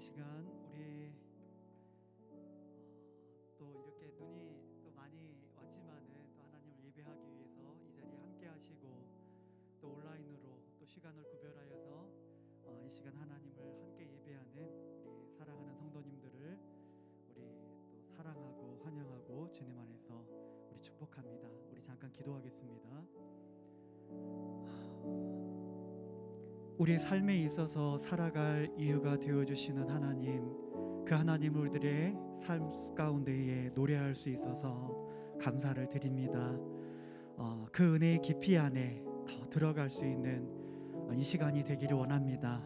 시간 우리 또 이렇게 눈이 또 많이 왔지만은 또 하나님을 예배하기 위해서 이 자리에 함께 하시고 또 온라인으로 또 시간을 구별하여서 이 시간 하나님을 함께 예배하는 우리 사랑하는 성도님들을 우리 또 사랑하고 환영하고 주님 안에서 우리 축복합니다. 우리 잠깐 기도하겠습니다. 우리의 삶에 있어서 살아갈 이유가 되어주시는 하나님, 그 하나님을 우리들의 삶 가운데에 노래할 수 있어서 감사를 드립니다. 그 은혜의 깊이 안에 더 들어갈 수 있는 이 시간이 되기를 원합니다.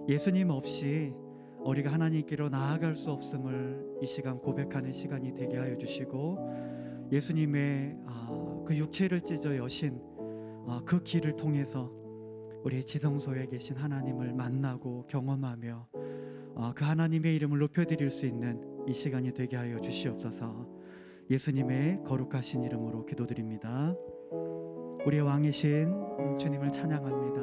예수님 없이 우리가 하나님께로 나아갈 수 없음을 이 시간 고백하는 시간이 되게 하여 주시고, 예수님의 그 육체를 찢어 여신 그 길을 통해서 우리 지성소에 계신 하나님을 만나고 경험하며 그 하나님의 이름을 높여드릴 수 있는 이 시간이 되게 하여 주시옵소서. 예수님의 거룩하신 이름으로 기도드립니다. 우리의 왕이신 주님을 찬양합니다.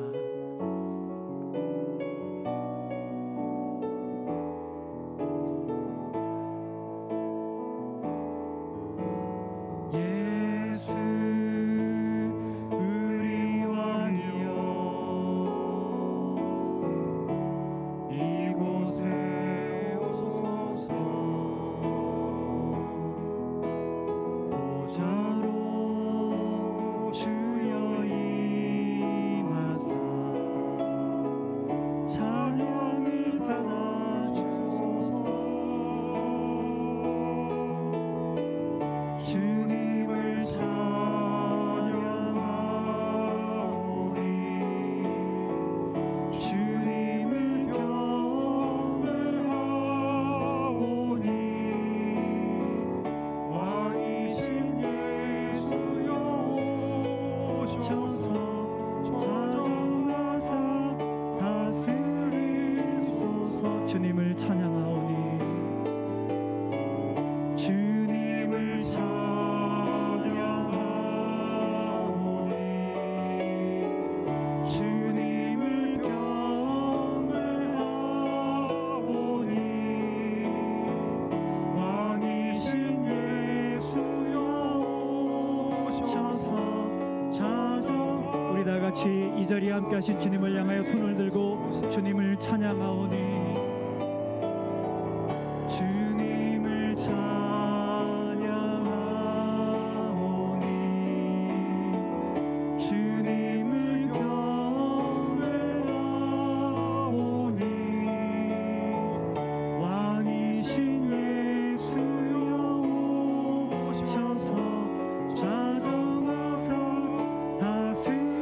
주님을 찬양하오니 주님을 찬양하오니 주님을 경배하오니 왕이신 예수여 오셔서 찾아. 우리 다같이 이 자리에 함께 하신 주님을 향하여 손을 들고 주님을 찬양하오니 주님을 찬양하오니 주님을 경배하오니 왕이신 예수여 오셔서 찾아와서 다스리소서.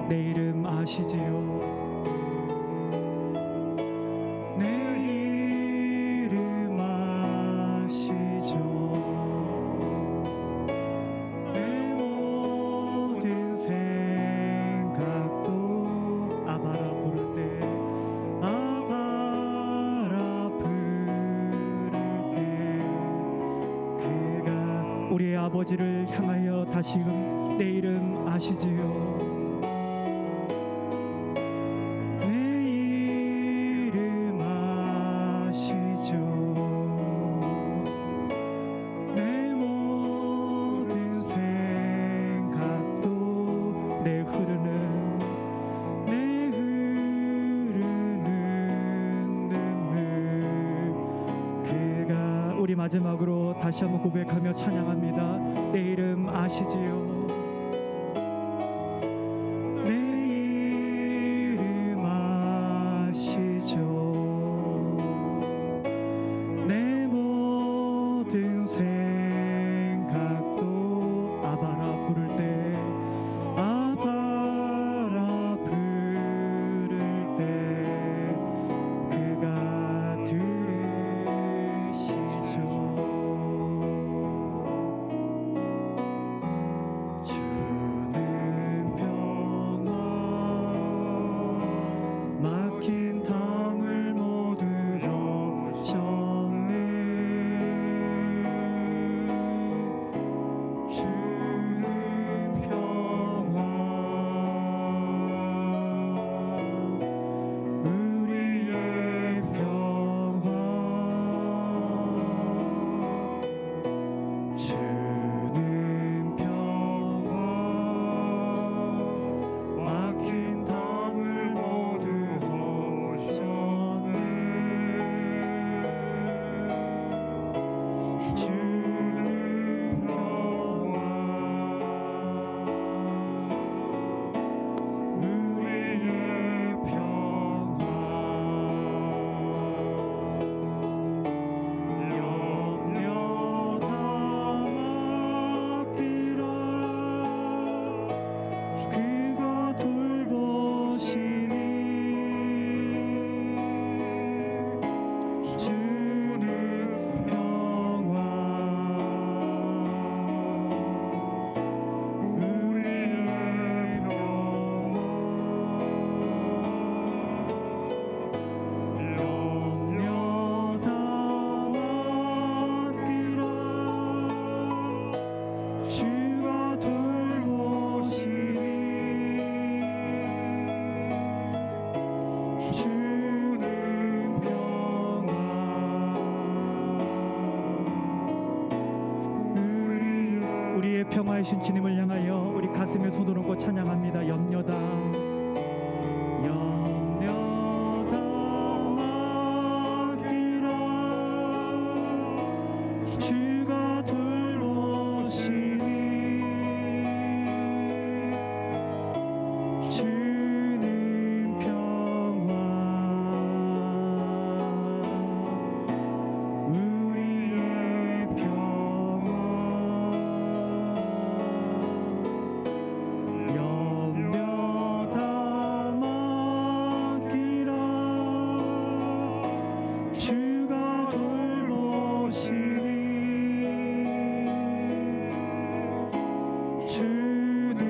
내 이름 아시지요? 내 이름 아시죠? 내 모든 생각도 아바라 부를 때 아바라 부를 때 그가 우리의 아버지 아버지를 향하여 다시금 내 이름 아시지요. 내 이름 아시죠. 내 모든 생각도 내 흐르는 눈물, 우리 마지막으로 다시 한번 고백하며 찬양합니다. 내 이름 아시지요. 내 이름 아시죠. 내 모든 생각도 아바라 부를 때 아바라 부를 때 그가 들으시죠. 주는 평화 막힌 담을 모두 덮쳤네. 주는 평화 우리의 평화 주는 평화 막힌 담을 모두 덮쳤네. 주는 평화 우리의 평화 염려 다 맡기라. 그가 돌보시니 주는 평화 우리의 평화 염려 다 맡기라. 주가 돌보시니 주는 평화 우리의 평화이신 주님을 향하여 우리 가슴에 손을 얹고 찬양합니다. 염려다 염려다 맡기라. 주가 돌보시니 주는 평화 우리의 평화 염려 다 맡기라. 주가 돌보시니 주는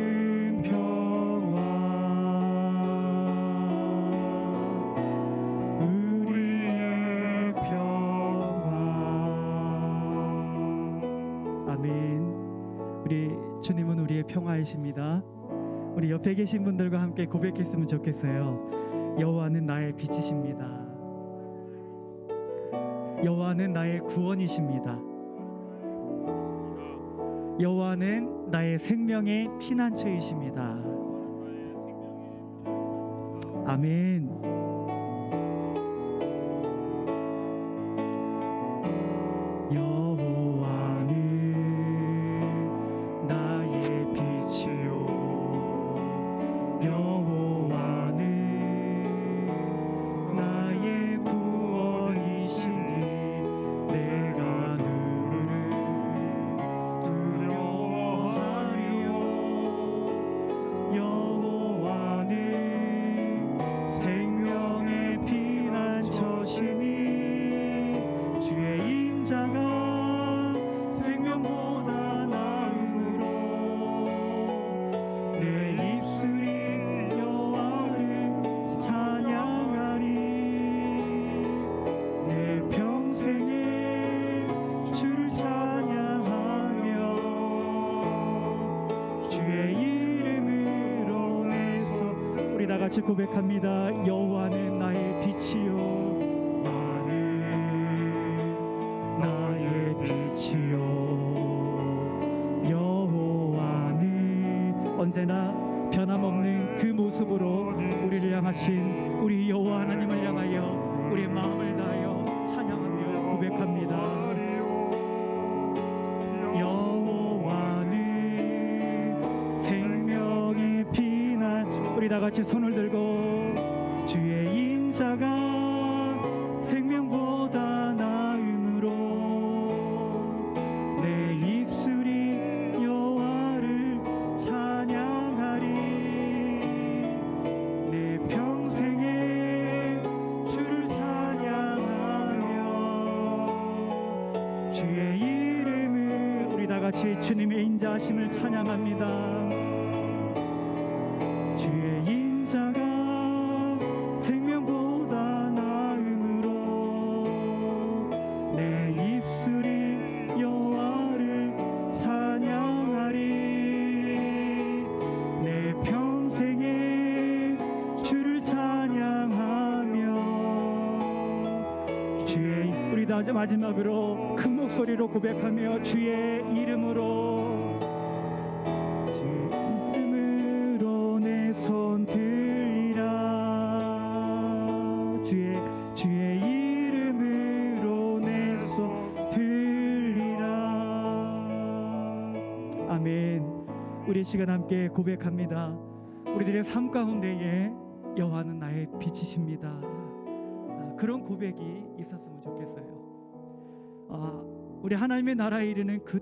평화 우리의 평화. 아멘. 우리 주님은 우리의 평화이십니다. 우리 옆에 계신 분들과 함께 고백했으면 좋겠어요. 여호와는 나의 빛이십니다. 여호와는 나의 구원이십니다. 여호와는 나의 생명의 피난처이십니다. 아멘. 여호와는 나의 빛이요 여호와는 나의 구원이시니 내가 누구를 두려워하리요. 여호와는 생명 우리 다 같이 고백합니다. 여호와는 나의 빛이요, 나의 빛이요. 여호와는 언제나 변함없는 그 모습으로 우리를 향하신 우리 여호와 하나님을 향하여 우리의 마음을 다하여 찬양하며 고백합니다. 여호와는 생명의 피난. 우리 다 같이 손을 들고 주의 인자가 생명보다 나음으로 내 입술이 여호와를 찬양하리. 내 평생에 주를 찬양하며 주의 이름을. 우리 다 같이 주님의 인자하심을 찬양합니다. 주의 인자가 생명보다 나음으로 내 입술이 여호와를 찬양하리. 내 평생에 주를 찬양하며 주의. 우리 다 마지막으로 큰 목소리로 고백하며 주의 이름으로 손 들리라. 주의 이름으로 내 손 들리라. 아멘. 우리 시간 함께 고백합니다. 우리들의 삶 가운데에 여호와는 나의 빛이십니다. 그런 고백이 있었으면 좋겠어요. 우리 하나님의 나라에 이르는 그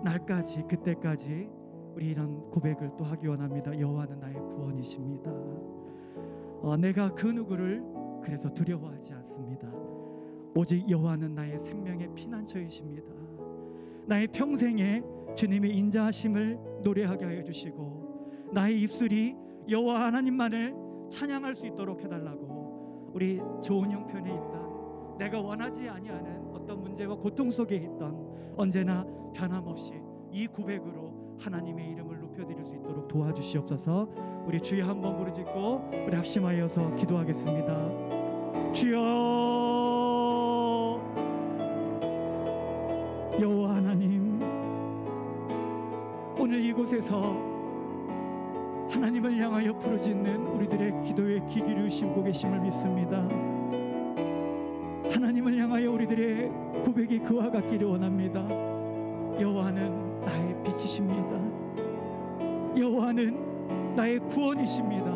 날까지, 그때까지 우리 이런 고백을 또 하기 원합니다. 여호와는 나의 구원이십니다. 내가 그 누구를 그래서 두려워하지 않습니다. 오직 여호와는 나의 생명의 피난처이십니다. 나의 평생에 주님의 인자하심을 노래하게 하여 주시고 나의 입술이 여호와 하나님만을 찬양할 수 있도록 해달라고. 우리 좋은 형편에 있던, 내가 원하지 아니하는 어떤 문제와 고통 속에 있던, 언제나 변함없이 이 고백으로 하나님의 이름을 높여드릴 수 있도록 도와주시옵소서. 우리 주여 한번 부르짖고 우리 합심하여서 기도하겠습니다. 주여, 여호와 하나님, 오늘 이곳에서 하나님을 향하여 부르짖는 우리들의 기도에 귀 기울이시고 계심을 믿습니다. 하나님을 향하여 우리들의 고백이 그와 같기를 원합니다. 여호와는 나의 빛이십니다. 여호와는 나의 구원이십니다.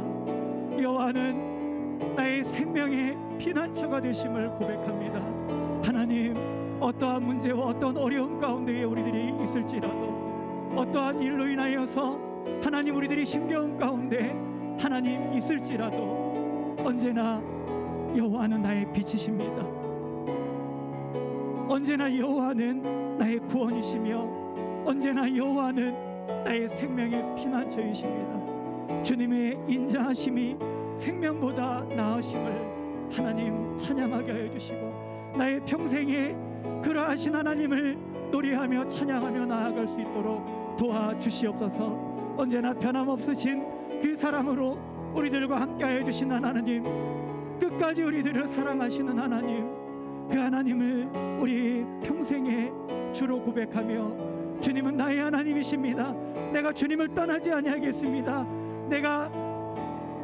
여호와는 나의 생명의 피난처가 되심을 고백합니다. 하나님, 어떠한 문제와 어떤 어려움 가운데에 우리들이 있을지라도, 어떠한 일로 인하여서 하나님 우리들이 힘겨움 가운데 하나님 있을지라도, 언제나 여호와는 나의 빛이십니다. 언제나 여호와는 나의 구원이시며 언제나 여호와는 나의 생명의 피난처이십니다. 주님의 인자하심이 생명보다 나으심을 하나님 찬양하게 하여 주시고, 나의 평생에 그러하신 하나님을 노래하며 찬양하며 나아갈 수 있도록 도와주시옵소서. 언제나 변함없으신 그 사랑으로 우리들과 함께하여 주신 하나님, 끝까지 우리들을 사랑하시는 하나님, 그 하나님을 우리 평생에 주로 고백하며, 주님은 나의 하나님이십니다. 내가 주님을 떠나지 아니하겠습니다. 내가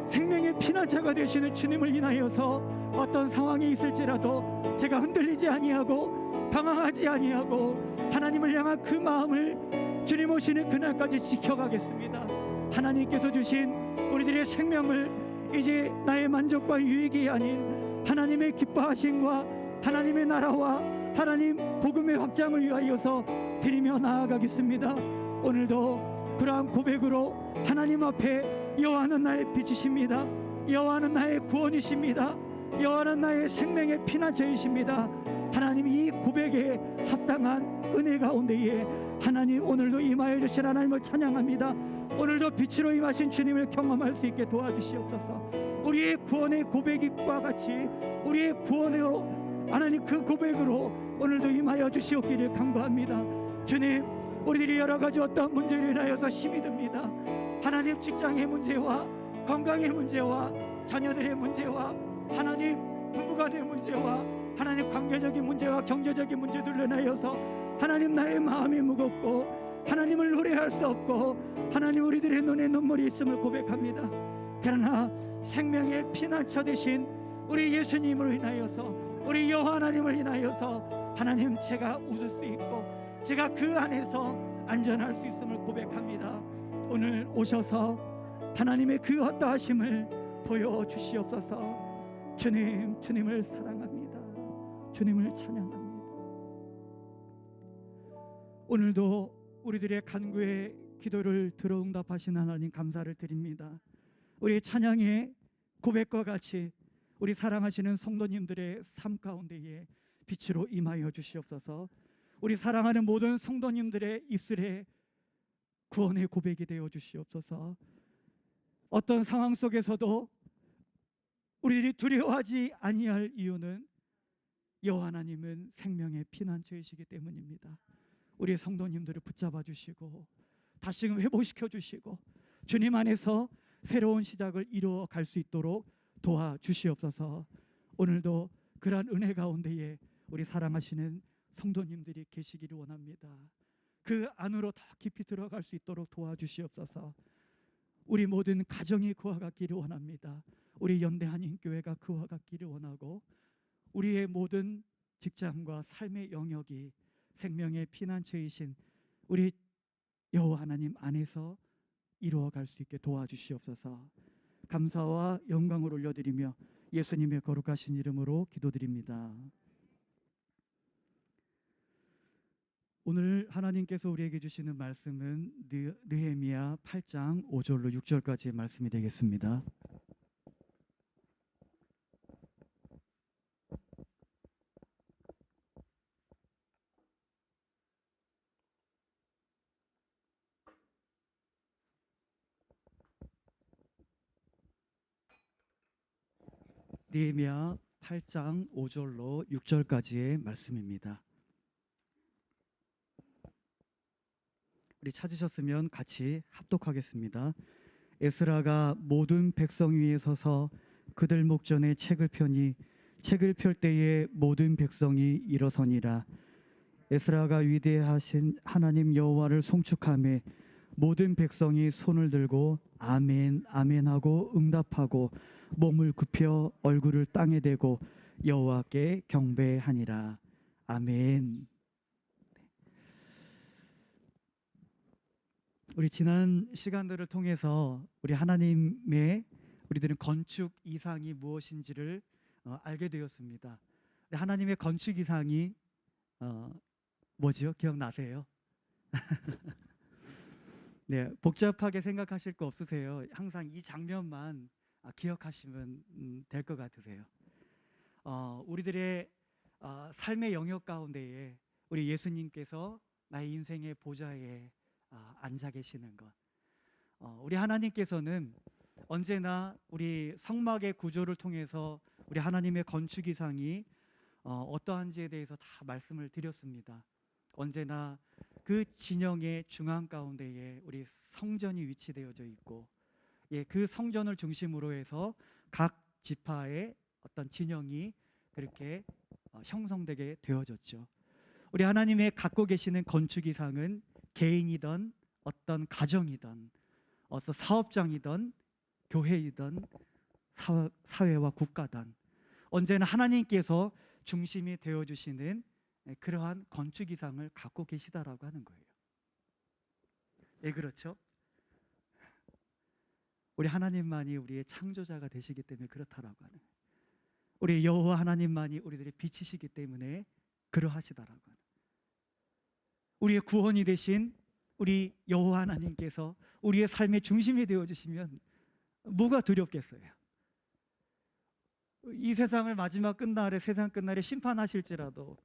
생명의 피난처가 되시는 주님을 인하여서 어떤 상황이 있을지라도 제가 흔들리지 아니하고 방황하지 아니하고 하나님을 향한 그 마음을 주님 오시는 그날까지 지켜가겠습니다. 하나님께서 주신 우리들의 생명을 이제 나의 만족과 유익이 아닌 하나님의 기뻐하심과 하나님의 나라와 하나님 복음의 확장을 위하여서 드리며 나아가겠습니다. 오늘도 그러한 고백으로 하나님 앞에 여호와는 나의 빛이십니다. 여호와는 나의 구원이십니다. 여호와는 나의 생명의 피난처이십니다. 하나님, 이 고백에 합당한 은혜 가운데에 하나님 오늘도 임하여 주신 하나님을 찬양합니다. 오늘도 빛으로 임하신 주님을 경험할 수 있게 도와주시옵소서. 우리의 구원의 고백과 같이 우리의 구원으로 하나님 그 고백으로 오늘도 임하여 주시옵기를 간구합니다. 주님, 우리들이 여러 가지 어떤 문제로 인하여서 힘이 듭니다. 하나님, 직장의 문제와 건강의 문제와 자녀들의 문제와 하나님 부부간의 문제와 하나님 관계적인 문제와 경제적인 문제들로 인하여서 하나님 나의 마음이 무겁고 하나님을 노래할 수 없고 하나님 우리들의 눈에 눈물이 있음을 고백합니다. 그러나 생명의 피난처 되신 우리 예수님으로 인하여서 우리 여호와 하나님을 인하여서 하나님 제가 웃을 수 있고 제가 그 안에서 안전할 수 있음을 고백합니다. 오늘 오셔서 하나님의 그 어떠하심을 보여주시옵소서. 주님을 사랑합니다. 주님을 찬양합니다. 오늘도 우리들의 간구의 기도를 들어 응답하신 하나님 감사를 드립니다. 우리 찬양의 고백과 같이 우리 사랑하시는 성도님들의 삶 가운데에 빛으로 임하여 주시옵소서. 우리 사랑하는 모든 성도님들의 입술에 구원의 고백이 되어 주시옵소서. 어떤 상황 속에서도 우리들이 두려워하지 아니할 이유는 여호와 하나님은 생명의 피난처이시기 때문입니다. 우리 성도님들을 붙잡아 주시고 다시금 회복시켜 주시고 주님 안에서 새로운 시작을 이루어 갈 수 있도록 도와주시옵소서. 오늘도 그러한 은혜 가운데에 우리 사랑하시는 성도님들이 계시기를 원합니다. 그 안으로 더 깊이 들어갈 수 있도록 도와주시옵소서. 우리 모든 가정이 그와 같기를 원합니다. 우리 연대 한인교회가 그와 같기를 원하고 우리의 모든 직장과 삶의 영역이 생명의 피난처이신 우리 여호와 하나님 안에서 이루어갈 수 있게 도와주시옵소서. 감사와 영광을 올려드리며 예수님의 거룩하신 이름으로 기도드립니다. 오늘 하나님께서 우리에게 주시는 말씀은 느헤미야 8장 5절로 6절까지의 말씀이 되겠습니다. 느헤미야 8장 5절로 6절까지의 말씀입니다. 우리 찾으셨으면 같이 합독하겠습니다. 에스라가 모든 백성 위에 서서 그들 목전에 책을 펴니 책을 펼 때에 모든 백성이 일어서니라. 에스라가 위대하신 하나님 여호와를 송축하며 모든 백성이 손을 들고 아멘 아멘 하고 응답하고 몸을 굽혀 얼굴을 땅에 대고 여호와께 경배하니라. 아멘. 우리 지난 시간들을 통해서 우리 하나님의 우리들은 건축 이상이 무엇인지를 알게 되었습니다. 하나님의 건축 이상이 뭐지요? 기억나세요? 네, 복잡하게 생각하실 거 없으세요? 항상 이 장면만 기억하시면 될 것 같으세요. 우리들의 삶의 영역 가운데에 우리 예수님께서 나의 인생의 보좌에 앉아 계시는 것, 우리 하나님께서는 언제나 우리 성막의 구조를 통해서 우리 하나님의 건축 이상이 어떠한지에 대해서 다 말씀을 드렸습니다. 언제나 그 진영의 중앙 가운데에 우리 성전이 위치되어져 있고, 그 성전을 중심으로 해서 각 지파의 어떤 진영이 그렇게 형성되게 되어졌죠. 우리 하나님의 갖고 계시는 건축 이상은 개인이든 어떤 가정이든 어서 사업장이든 교회이든 사회와 국가든 언제나 하나님께서 중심이 되어주시는 그러한 건축 이상을 갖고 계시다라고 하는 거예요. 예, 그렇죠? 우리 하나님만이 우리의 창조자가 되시기 때문에 그렇다라고 하는 거예요. 우리 여호와 하나님만이 우리들의 빛이시기 때문에 그러하시다라고 하는 거예요. 우리의 구원이 되신 우리 여호와 하나님께서 우리의 삶의 중심이 되어주시면 뭐가 두렵겠어요? 이 세상을 마지막 끝날에 세상 끝날에 심판하실지라도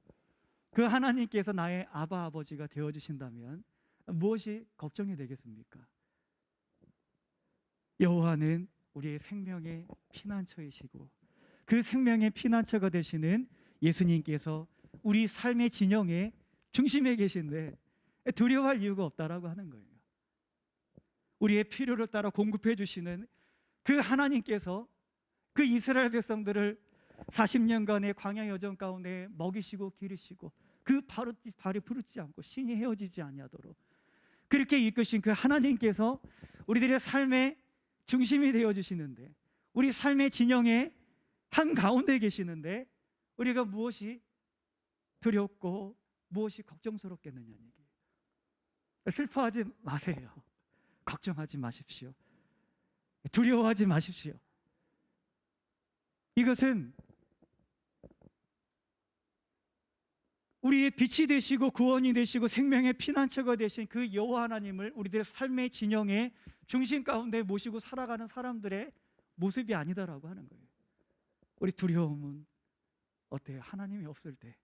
그 하나님께서 나의 아바 아버지가 되어주신다면 무엇이 걱정이 되겠습니까? 여호와는 우리의 생명의 피난처이시고 그 생명의 피난처가 되시는 예수님께서 우리 삶의 진영의 중심에 계신데 두려워할 이유가 없다라고 하는 거예요. 우리의 필요를 따라 공급해 주시는 그 하나님께서 그 이스라엘 백성들을 40년간의 광야 여정 가운데 먹이시고 기르시고 그 발이 부르지 않고 신이 헤어지지 아니하도록 그렇게 이끄신 그 하나님께서 우리들의 삶의 중심이 되어 주시는데, 우리 삶의 진영의 한 가운데 계시는데 우리가 무엇이 두렵고 무엇이 걱정스럽겠느냐는 얘기예요. 슬퍼하지 마세요. 걱정하지 마십시오. 두려워하지 마십시오. 이것은 우리의 빛이 되시고 구원이 되시고 생명의 피난처가 되신 그 여호와 하나님을 우리들의 삶의 진영의 중심 가운데 모시고 살아가는 사람들의 모습이 아니다라고 하는 거예요. 우리 두려움은 어때요? 하나님이 없을 때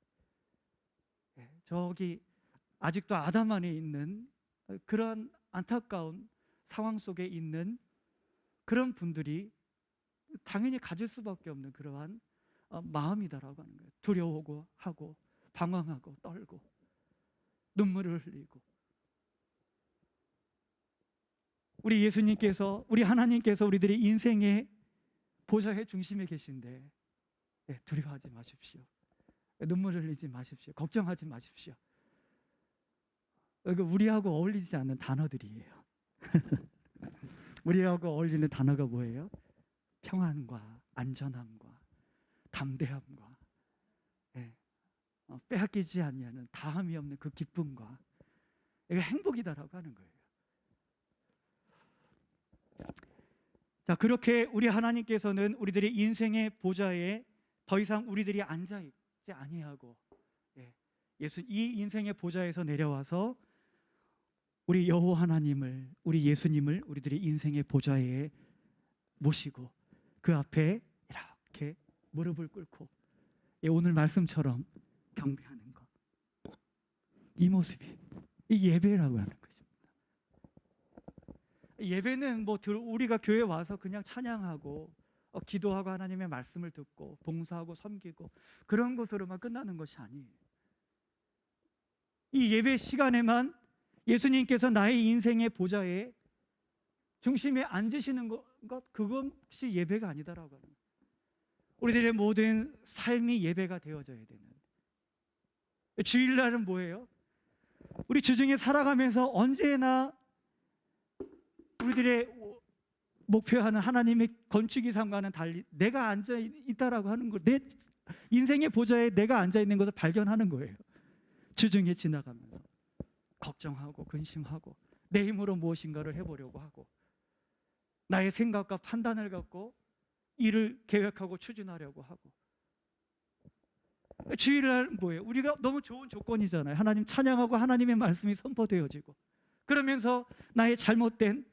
저기 아직도 아담 안에 있는 그런 안타까운 상황 속에 있는 그런 분들이 당연히 가질 수밖에 없는 그러한 마음이다라고 하는 거예요. 두려워하고 하고 방황하고 떨고 눈물을 흘리고. 우리 예수님께서, 우리 하나님께서 우리들의 인생의 보좌의 중심에 계신데 두려워하지 마십시오. 눈물 흘리지 마십시오. 걱정하지 마십시오. 이거 우리하고 어울리지 않는 단어들이에요. 우리하고 어울리는 단어가 뭐예요? 평안과 안전함과 담대함과 빼앗기지 아니하는 다함이 없는 그 기쁨과 이게 행복이다라고 하는 거예요. 자, 그렇게 우리 하나님께서는 우리들의 인생의 보좌에 더 이상 우리들이 앉아 있지 아니하고 이 인생의 보좌에서 내려와서 우리 여호와 하나님을, 우리 예수님을 우리들의 인생의 보좌에 모시고 그 앞에 이렇게 무릎을 꿇고 오늘 말씀처럼 경배하는 것, 이 모습이 이 예배라고 하는 것입니다. 예배는 뭐 우리가 교회 와서 그냥 찬양하고 기도하고 하나님의 말씀을 듣고 봉사하고 섬기고 그런 것으로만 끝나는 것이 아니에요. 이 예배 시간에만 예수님께서 나의 인생의 보좌에 중심에 앉으시는 것, 그것이 예배가 아니다라고 하는 거예요. 우리들의 모든 삶이 예배가 되어져야 되는. 주일날은 뭐예요? 우리 주중에 살아가면서 언제나 우리들의 목표하는 하나님의 건축이 삶과는 달리 내가 앉아 있다라고 하는 거, 내 인생의 보좌에 내가 앉아 있는 것을 발견하는 거예요. 주중에 지나가면서 걱정하고 근심하고 내 힘으로 무엇인가를 해보려고 하고 나의 생각과 판단을 갖고 일을 계획하고 추진하려고 하고. 주일날 뭐예요? 우리가 너무 좋은 조건이잖아요. 하나님 찬양하고 하나님의 말씀이 선포되어지고 그러면서 나의 잘못된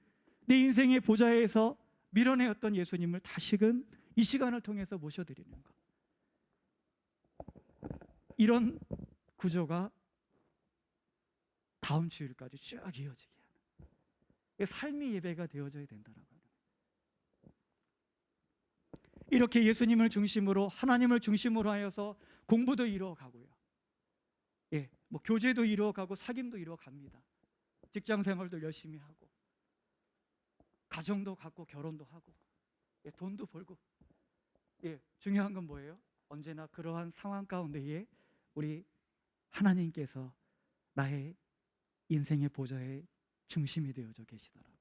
내 인생의 보좌에서 밀어내었던 예수님을 다시금 이 시간을 통해서 모셔드리는 것. 이런 구조가 다음 주일까지 쭉 이어지게 하는 삶의 예배가 되어져야 된다는 거예요. 이렇게 예수님을 중심으로 하나님을 중심으로 하여서 공부도 이루어가고요. 뭐 교제도 이루어가고 사귐도 이루어갑니다. 직장생활도 열심히 하고 가정도 갖고 결혼도 하고 돈도 벌고. 중요한 건 뭐예요? 언제나 그러한 상황 가운데에 우리 하나님께서 나의 인생의 보좌의 중심이 되어져 계시더라고요.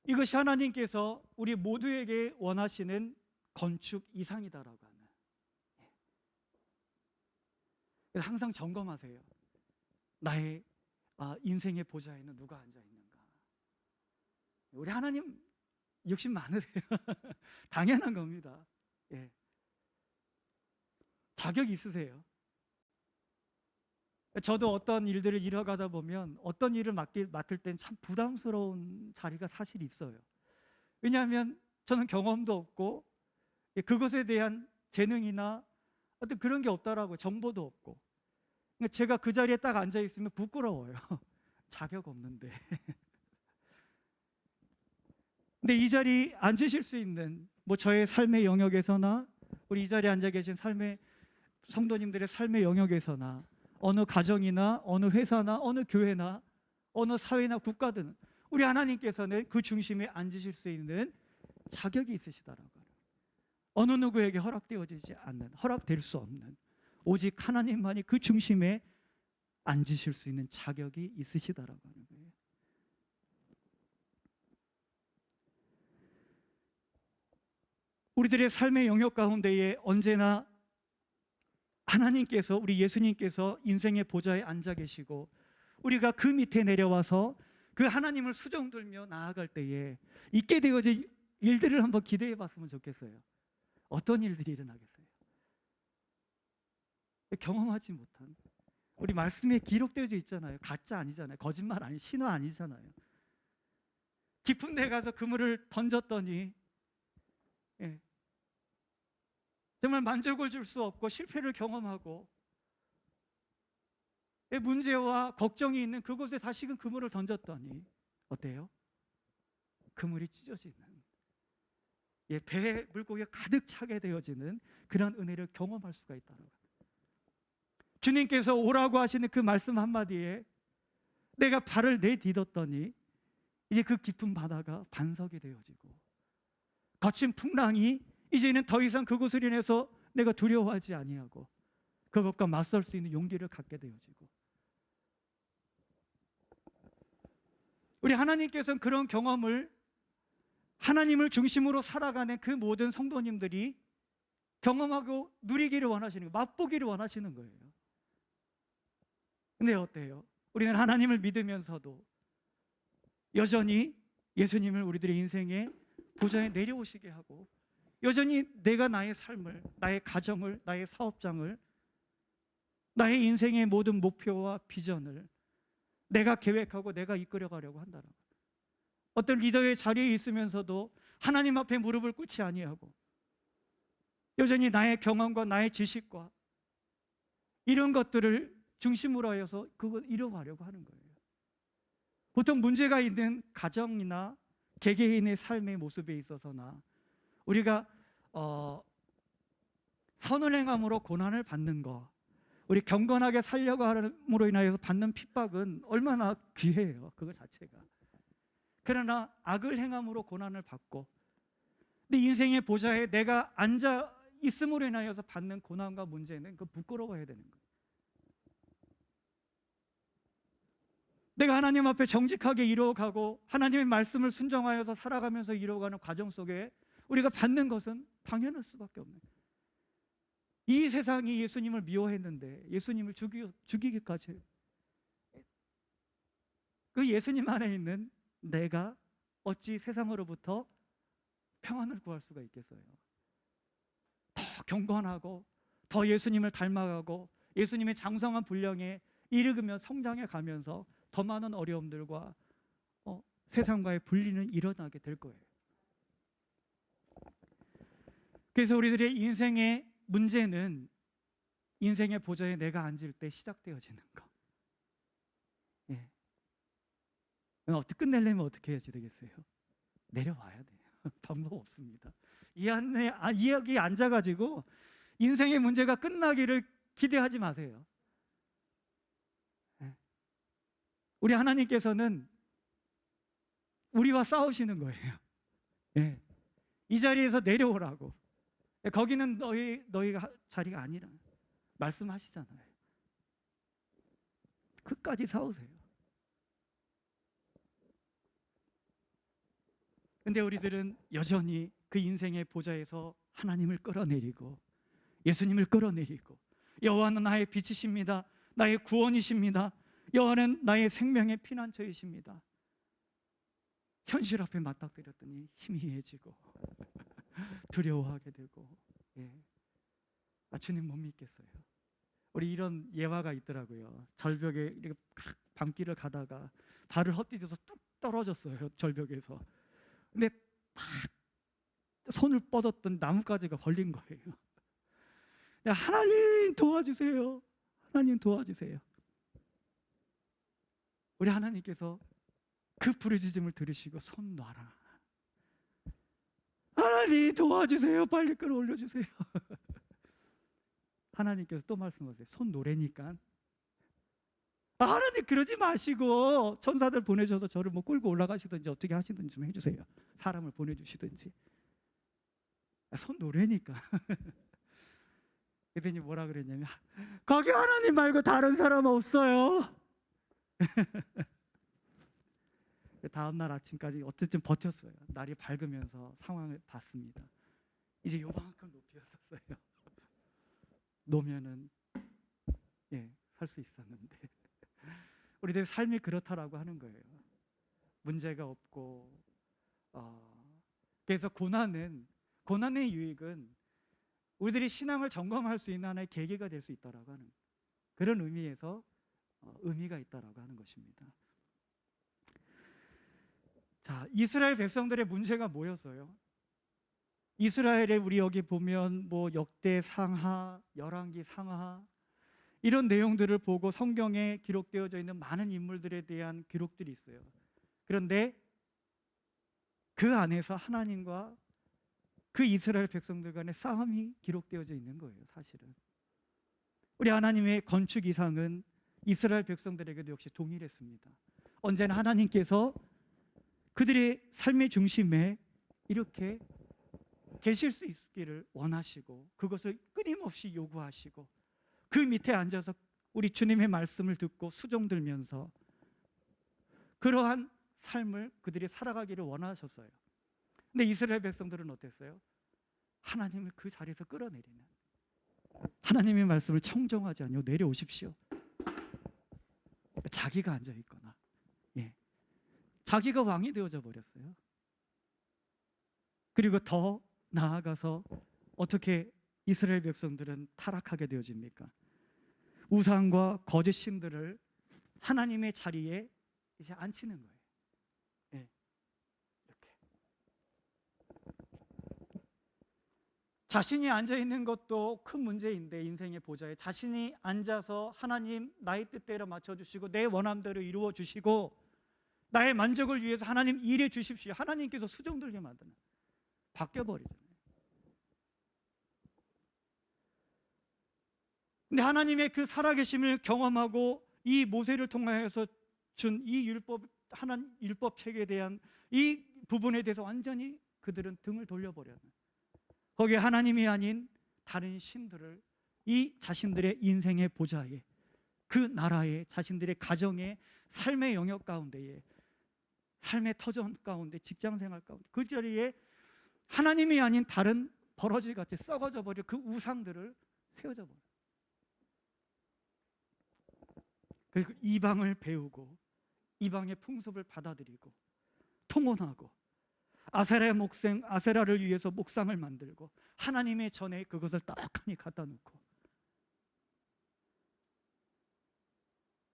이것이 하나님께서 우리 모두에게 원하시는 건축 이상이다라고 하는. 그래서 항상 점검하세요. 나의 인생의 보좌에는 누가 앉아 있는가? 우리 하나님 욕심 많으세요. 당연한 겁니다. 자격 있으세요. 저도 어떤 일들을 이뤄가다 보면 어떤 일을 맡을 땐 참 부담스러운 자리가 사실 있어요. 왜냐하면 저는 경험도 없고 그것에 대한 재능이나 어떤 그런 게 없더라고요. 정보도 없고. 그러니까 제가 그 자리에 딱 앉아 있으면 부끄러워요. 자격 없는데. 근데 이 자리에 앉으실 수 있는 뭐 저의 삶의 영역에서나 우리 이 자리에 앉아 계신 삶의 성도님들의 삶의 영역에서나 어느 가정이나 어느 회사나 어느 교회나 어느 사회나 국가든 우리 하나님께서는 그 중심에 앉으실 수 있는 자격이 있으시다라고요. 어느 누구에게 허락되어지지 않는, 허락될 수 없는, 오직 하나님만이 그 중심에 앉으실 수 있는 자격이 있으시다라고 하는 거예요. 우리들의 삶의 영역 가운데에 언제나 하나님께서, 우리 예수님께서 인생의 보좌에 앉아 계시고 우리가 그 밑에 내려와서 그 하나님을 수종 들며 나아갈 때에 있게 되어질 일들을 한번 기대해 봤으면 좋겠어요. 어떤 일들이 일어나겠어요? 경험하지 못한, 우리 말씀에 기록되어져 있잖아요. 가짜 아니잖아요. 거짓말 아니, 신화 아니잖아요. 깊은 데 가서 그물을 던졌더니 정말 만족을 줄 수 없고 실패를 경험하고 문제와 걱정이 있는 그곳에 다시금 그물을 던졌더니 어때요? 그물이 찢어지는, 배에 물고기가 가득 차게 되어지는 그런 은혜를 경험할 수가 있다는 거예요. 주님께서 오라고 하시는 그 말씀 한마디에 내가 발을 내딛었더니 이제 그 깊은 바다가 반석이 되어지고 거친 풍랑이 이제는 더 이상 그곳을 인해서 내가 두려워하지 아니하고 그것과 맞설 수 있는 용기를 갖게 되어지고, 우리 하나님께서는 그런 경험을 하나님을 중심으로 살아가는 그 모든 성도님들이 경험하고 누리기를 원하시는 거예요. 맛보기를 원하시는 거예요. 근데 어때요? 우리는 하나님을 믿으면서도 여전히 예수님을 우리들의 인생에 보좌에 내려오시게 하고, 여전히 내가 나의 삶을, 나의 가정을, 나의 사업장을, 나의 인생의 모든 목표와 비전을 내가 계획하고 내가 이끌어가려고 한다는 거예요. 어떤 리더의 자리에 있으면서도 하나님 앞에 무릎을 꿇지 아니하고 여전히 나의 경험과 나의 지식과 이런 것들을 중심으로 하여서 그걸 이뤄가려고 하는 거예요. 보통 문제가 있는 가정이나 개개인의 삶의 모습에 있어서나 우리가 선을 행함으로 고난을 받는 거, 우리 경건하게 살려고 함으로 인하여서 받는 핍박은 얼마나 귀해요, 그거 자체가. 그러나 악을 행함으로 고난을 받고 내 인생의 보좌에 내가 앉아 있음으로 인하여서 받는 고난과 문제는 그 부끄러워해야 되는 거예요. 내가 하나님 앞에 정직하게 이루어가고 하나님의 말씀을 순종하여서 살아가면서 이루어가는 과정 속에 우리가 받는 것은 당연할 수밖에 없는 거예요. 이 세상이 예수님을 미워했는데 예수님을 죽이기까지, 그 예수님 안에 있는 내가 어찌 세상으로부터 평안을 구할 수가 있겠어요? 더 경건하고 더 예수님을 닮아가고 예수님의 장성한 분량에 이르으며 성장해 가면서 더 많은 어려움들과 세상과의 분리는 일어나게 될 거예요. 그래서 우리들의 인생의 문제는 인생의 보좌에 내가 앉을 때 시작되어지는 거. 어떻게 끝내려면 어떻게 해야지 되겠어요? 내려와야 돼요. 방법 없습니다. 이 안에 여기 앉아가지고 인생의 문제가 끝나기를 기대하지 마세요. 우리 하나님께서는 우리와 싸우시는 거예요. 이 자리에서 내려오라고. 거기는 너희가 자리가 아니라 말씀하시잖아요. 끝까지 싸우세요. 근데 우리들은 여전히 그 인생의 보좌에서 하나님을 끌어내리고 예수님을 끌어내리고 여호와는 나의 빛이십니다. 나의 구원이십니다. 여호와는 나의 생명의 피난처이십니다. 현실 앞에 맞닥뜨렸더니 힘이 해지고 두려워하게 되고, 주님 못 믿겠어요. 우리 이런 예화가 있더라고요. 절벽에 이렇게 밤길을 가다가 발을 헛디뎌서 뚝 떨어졌어요, 절벽에서. 근데 딱 손을 뻗었던 나뭇가지가 걸린 거예요. 하나님 도와주세요. 하나님 도와주세요. 우리 하나님께서 그 부르짖음을 들으시고 손 놔라. 하나님 도와주세요. 빨리 끌어올려 주세요. 하나님께서 또 말씀하세요. 손 놓으라니까 하나님 그러지 마시고 천사들 보내셔서 저를 뭐 끌고 올라가시든지 어떻게 하시든지 좀 해주세요. 사람을 보내주시든지. 손 노래니까. 그랬더니 뭐라 그랬냐면 거기 하나님 말고 다른 사람 없어요. 다음날 아침까지 어쨌든 버텼어요. 날이 밝으면서 상황을 봤습니다. 이제 요만큼 높이였었어요. 놓으면은 살 수 있었는데 우리들 삶이 그렇다라고 하는 거예요. 문제가 없고 그래서 고난의 유익은 우리들이 신앙을 점검할 수 있는 하나의 계기가 될 수 있다라고 하는 그런 의미에서 의미가 있다라고 하는 것입니다. 자, 이스라엘 백성들의 문제가 뭐였어요? 이스라엘에 우리 여기 보면 뭐 역대 상하, 열왕기 상하 이런 내용들을 보고 성경에 기록되어져 있는 많은 인물들에 대한 기록들이 있어요. 그런데 그 안에서 하나님과 그 이스라엘 백성들 간의 싸움이 기록되어져 있는 거예요. 사실은 우리 하나님의 건축 이상은 이스라엘 백성들에게도 역시 동일했습니다. 언제나 하나님께서 그들의 삶의 중심에 이렇게 계실 수 있기를 원하시고 그것을 끊임없이 요구하시고 그 밑에 앉아서 우리 주님의 말씀을 듣고 수종 들면서 그러한 삶을 그들이 살아가기를 원하셨어요. 근데 이스라엘 백성들은 어땠어요? 하나님을 그 자리에서 끌어내리는, 하나님의 말씀을 청정하지 않고 내려오십시오. 자기가 앉아있거나 자기가 왕이 되어져 버렸어요. 그리고 더 나아가서 어떻게 이스라엘 백성들은 타락하게 되어집니까? 우상과 거짓 신들을 하나님의 자리에 이제 앉히는 거예요. 이렇게 자신이 앉아 있는 것도 큰 문제인데, 인생의 보좌에 자신이 앉아서 하나님 나의 뜻대로 맞춰주시고 내 원함대로 이루어 주시고 나의 만족을 위해서 하나님 일해 주십시오. 하나님께서 수정들게 만드는, 바뀌어버리잖아요. 근데 하나님의 그 살아계심을 경험하고 이 모세를 통하여서 준 이 율법, 하나님 율법 책에 대한 이 부분에 대해서 완전히 그들은 등을 돌려버려요. 거기에 하나님이 아닌 다른 신들을 이 자신들의 인생의 보좌에, 그 나라에, 자신들의 가정의 삶의 영역 가운데에, 삶의 터전 가운데, 직장생활 가운데 그 자리에 하나님이 아닌 다른 버러지 같이 썩어져 버릴 그 우상들을 세워져 버려요. 그래서 이방을 배우고 이방의 풍습을 받아들이고 통혼하고 아세라를 위해서 목상을 만들고 하나님의 전에 그것을 떡하니 갖다 놓고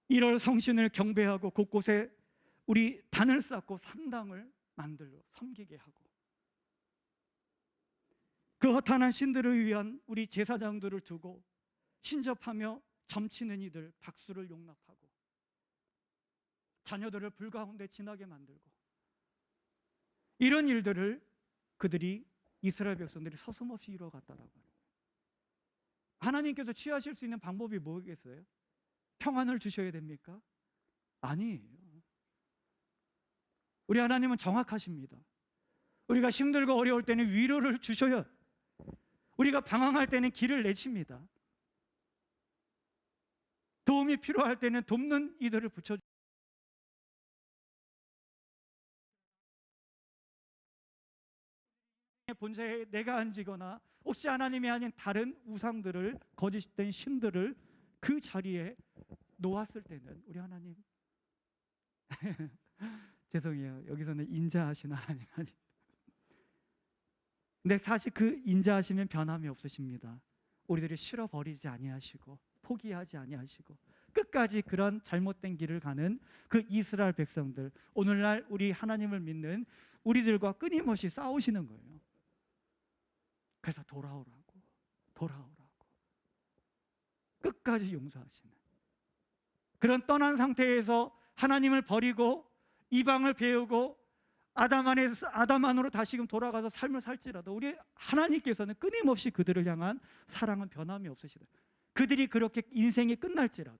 이럴 성신을 경배하고 곳곳에 우리 단을 쌓고 산당을 만들고 섬기게 하고 그 허탄한 신들을 위한 우리 제사장들을 두고 신접하며 점치는 이들 박수를 용납하고 자녀들을 불 가운데 지나게 만들고 이런 일들을 그들이 이스라엘 백성들이 서슴없이 이루어갔다라고 합니다. 하나님께서 취하실 수 있는 방법이 뭐겠어요? 평안을 주셔야 됩니까? 아니에요. 우리 하나님은 정확하십니다. 우리가 힘들고 어려울 때는 위로를 주셔요. 우리가 방황할 때는 길을 내십니다. 도움이 필요할 때는 돕는 이들을 붙여 본자에 내가 앉거나 혹시 하나님이 아닌 다른 우상들을, 거짓된 신들을 그 자리에 놓았을 때는 우리 하나님 죄송해요. 여기서는 인자하신 하나님 아니. 근데 사실 그 인자하시면 변함이 없으십니다. 우리들이 싫어버리지 아니하시고 포기하지 아니하시고 끝까지 그런 잘못된 길을 가는 그 이스라엘 백성들, 오늘날 우리 하나님을 믿는 우리들과 끊임없이 싸우시는 거예요. 그래서 돌아오라고 끝까지 용서하시는, 그런 떠난 상태에서 하나님을 버리고 이방을 배우고 아담 안으로 다시금 돌아가서 삶을 살지라도 우리 하나님께서는 끊임없이 그들을 향한 사랑은 변함이 없으시다. 그들이 그렇게 인생이 끝날지라도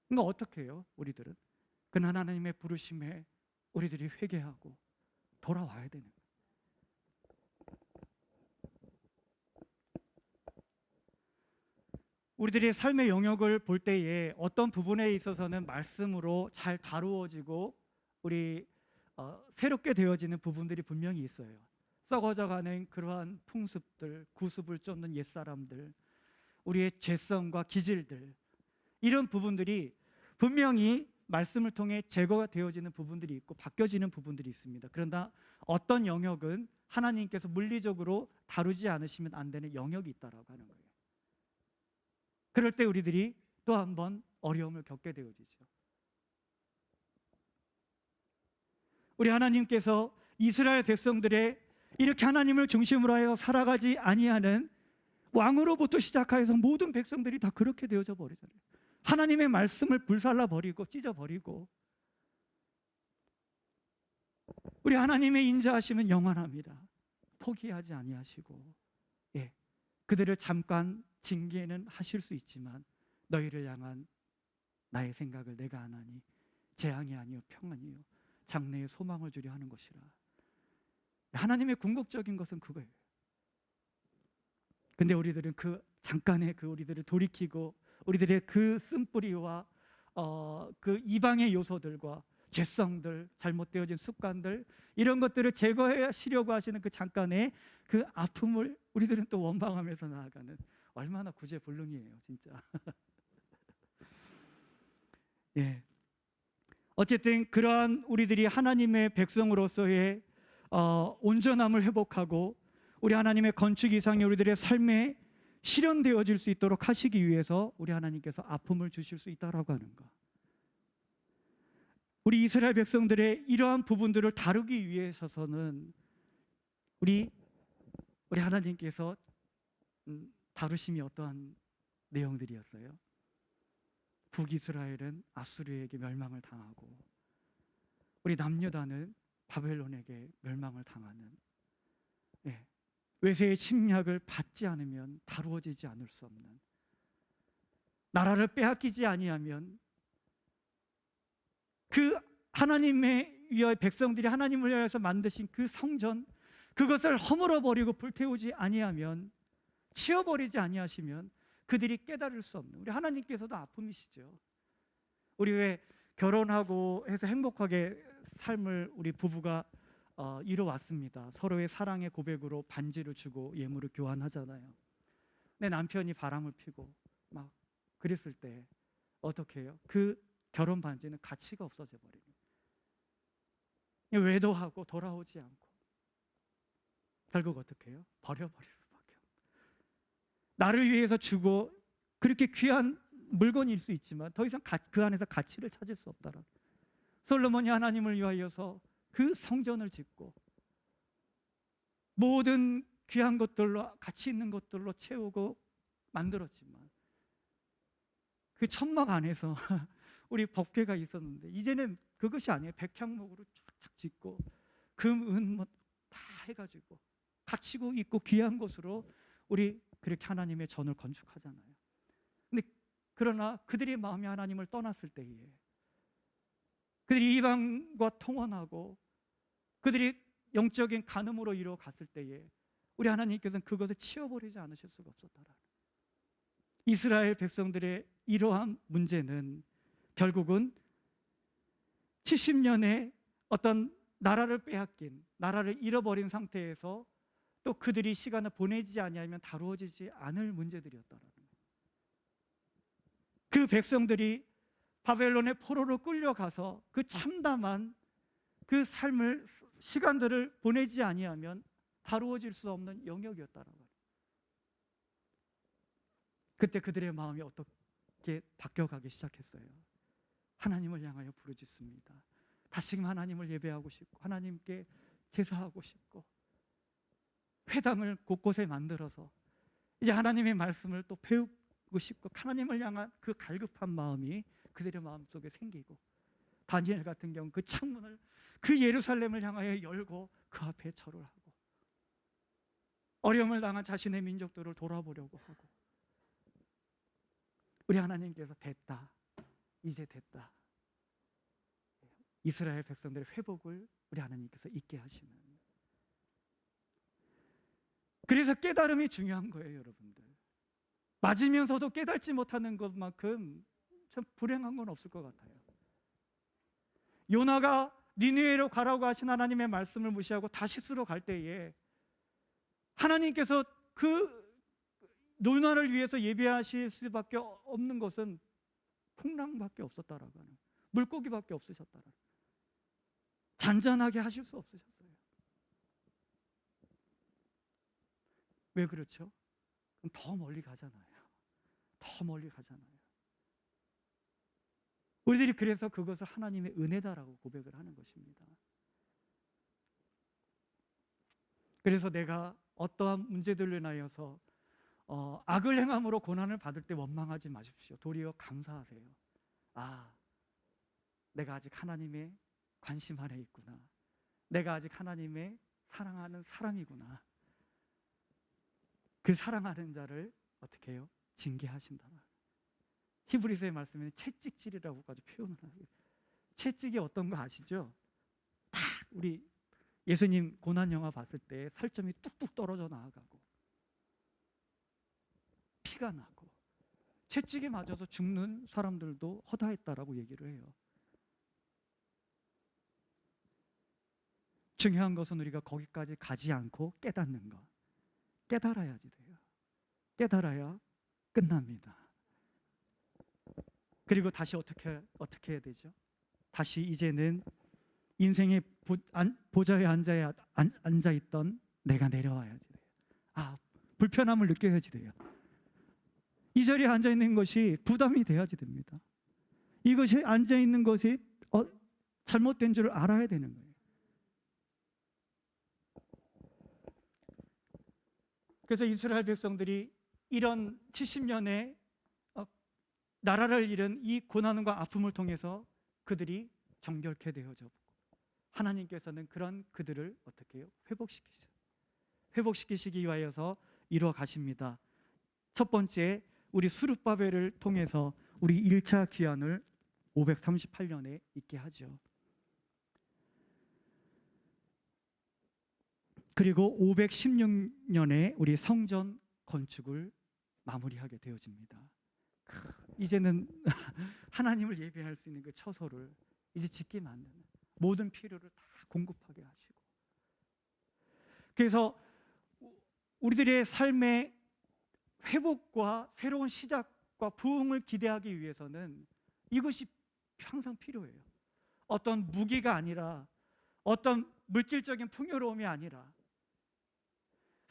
그러니까 어떻게 해요? 우리들은 그 하나님의 부르심에 우리들이 회개하고 돌아와야 되는 거예요. 우리들의 삶의 영역을 볼 때에 어떤 부분에 있어서는 말씀으로 잘 다루어지고 우리 새롭게 되어지는 부분들이 분명히 있어요. 썩어져가는 그러한 풍습들, 구습을 쫓는 옛사람들, 우리의 죄성과 기질들, 이런 부분들이 분명히 말씀을 통해 제거가 되어지는 부분들이 있고 바뀌어지는 부분들이 있습니다. 그러나 어떤 영역은 하나님께서 물리적으로 다루지 않으시면 안 되는 영역이 있다라고 하는 거예요. 그럴 때 우리들이 또 한 번 어려움을 겪게 되어지죠. 우리 하나님께서 이스라엘 백성들의 이렇게 하나님을 중심으로 하여 살아가지 아니하는 왕으로부터 시작하여서 모든 백성들이 다 그렇게 되어져 버리잖아요. 하나님의 말씀을 불살라 버리고 찢어 버리고. 우리 하나님의 인자하심은 영원합니다. 포기하지 아니하시고, 그들을 잠깐 징계는 하실 수 있지만 너희를 향한 나의 생각을 내가 아나니 재앙이 아니요 평안이요 장래의 소망을 주려 하는 것이라. 하나님의 궁극적인 것은 그거예요. 근데 우리들은 그 잠깐의 그 우리들을 돌이키고 우리들의 그 쓴뿌리와 그 이방의 요소들과 죄성들, 잘못되어진 습관들, 이런 것들을 제거하시려고 하시는 그 잠깐의 그 아픔을 우리들은 또 원망하면서 나아가는, 얼마나 구제불능이에요 진짜. 예. 어쨌든 그러한 우리들이 하나님의 백성으로서의 온전함을 회복하고 우리 하나님의 건축 이상의 우리들의 삶에 실현되어질 수 있도록 하시기 위해서 우리 하나님께서 아픔을 주실 수 있다라고 하는 것. 우리 이스라엘 백성들의 이러한 부분들을 다루기 위해서는 우리 하나님께서 다루심이 어떠한 내용들이었어요? 북이스라엘은 아수르에게 멸망을 당하고 우리 남유다는 바벨론에게 멸망을 당하는, 외세의 침략을 받지 않으면 다루어지지 않을 수 없는, 나라를 빼앗기지 아니하면 그 하나님의 위하여 백성들이 하나님을 위하여서 만드신 그 성전, 그것을 허물어 버리고 불태우지 아니하면, 치워버리지 아니하시면 그들이 깨달을 수 없는, 우리 하나님께서도 아픔이시죠. 우리 왜 결혼하고 해서 행복하게 삶을 우리 부부가 이뤄왔습니다. 서로의 사랑의 고백으로 반지를 주고 예물을 교환하잖아요. 내 남편이 바람을 피고 막 그랬을 때 어떻게 해요? 그 결혼 반지는 가치가 없어져 버립니다. 외도하고 돌아오지 않고 결국 어떻게 해요? 버려버릴 수밖에 없어요. 나를 위해서 주고 그렇게 귀한 물건일 수 있지만 더 이상 그 안에서 가치를 찾을 수 없다라. 솔로몬이 하나님을 위하여서 그 성전을 짓고 모든 귀한 것들로, 가치 있는 것들로 채우고 만들었지만 그 천막 안에서 우리 법궤가 있었는데 이제는 그것이 아니에요. 백향목으로 쫙쫙 짓고 금, 은 뭐 다 해가지고 가치고 있고 귀한 것으로 우리 그렇게 하나님의 전을 건축하잖아요. 근데 그러나 그들의 마음이 하나님을 떠났을 때에, 그들이 이방과 통혼하고 그들이 영적인 간음으로 이루어갔을 때에 우리 하나님께서는 그것을 치워버리지 않으실 수가 없었더라. 이스라엘 백성들의 이러한 문제는 결국은 70년의 어떤 나라를 빼앗긴, 나라를 잃어버린 상태에서 또 그들이 시간을 보내지 아니하면 다루어지지 않을 문제들이었다라는 거예요. 그 백성들이 바벨론의 포로로 끌려가서 그 참담한 그 삶을, 시간들을 보내지 아니하면 다루어질 수 없는 영역이었다라고 해요. 그때 그들의 마음이 어떻게 바뀌어가기 시작했어요? 하나님을 향하여 부르짖습니다. 다시금 하나님을 예배하고 싶고 하나님께 제사하고 싶고 회당을 곳곳에 만들어서 이제 하나님의 말씀을 또 배우고 싶고 하나님을 향한 그 갈급한 마음이 그들의 마음속에 생기고, 다니엘 같은 경우 그 창문을, 그 예루살렘을 향하여 열고 그 앞에 절을 하고 어려움을 당한 자신의 민족들을 돌아보려고 하고, 우리 하나님께서 됐다, 이제 됐다. 이스라엘 백성들의 회복을 우리 하나님께서 있게 하시는. 그래서 깨달음이 중요한 거예요, 여러분들. 맞으면서도 깨달지 못하는 것만큼 참 불행한 건 없을 것 같아요. 요나가 니느웨로 가라고 하신 하나님의 말씀을 무시하고 다시스로 갈 때에 하나님께서 그 요나를 위해서 예비하실 수밖에 없는 것은 풍랑밖에 없었다라고 하는, 물고기밖에 없으셨다라고, 잔잔하게 하실 수 없으셨어요. 왜 그렇죠? 그럼 더 멀리 가잖아요. 더 멀리 가잖아요. 우리들이 그래서 그것을 하나님의 은혜다라고 고백을 하는 것입니다. 그래서 내가 어떠한 문제들로 인하여서 악을 행함으로 고난을 받을 때 원망하지 마십시오. 도리어 감사하세요. 아, 내가 아직 하나님의 관심 안에 있구나. 내가 아직 하나님의 사랑하는 사람이구나. 그 사랑하는 자를 어떻게 해요? 징계하신다. 히브리서의 말씀에는 채찍질이라고까지 표현을 하고요. 채찍이 어떤 거 아시죠? 딱 우리 예수님 고난 영화 봤을 때 살점이 뚝뚝 떨어져 나아가고 피가 나고 채찍에 맞아서 죽는 사람들도 허다했다라고 얘기를 해요. 중요한 것은 우리가 거기까지 가지 않고 깨닫는 것. 깨달아야지 돼요. 깨달아야 끝납니다. 그리고 다시 어떻게 해야 되죠? 다시 이제는 인생의 보좌에 앉아 있던 내가 내려와야지 돼요. 아, 불편함을 느껴야지 돼요. 이 자리에 앉아 있는 것이 부담이 돼야지 됩니다. 이것이 앉아 있는 것이 잘못된 줄 알아야 되는 거예요. 그래서 이스라엘 백성들이 이런 70년의 나라를 잃은 이 고난과 아픔을 통해서 그들이 정결케 되어져 하나님께서는 그런 그들을 어떻게 해요? 회복시키시기 위하여서 이루어 가십니다. 첫 번째, 우리 스룹바벨을 통해서 우리 1차 귀환을 538년에 있게 하죠. 그리고 516년에 우리 성전 건축을 마무리하게 되어집니다. 이제는 하나님을 예배할 수 있는 그 처소를 이제 짓게 만드는, 모든 필요를 다 공급하게 하시고, 그래서 우리들의 삶의 회복과 새로운 시작과 부흥을 기대하기 위해서는 이것이 항상 필요해요. 어떤 무기가 아니라, 어떤 물질적인 풍요로움이 아니라,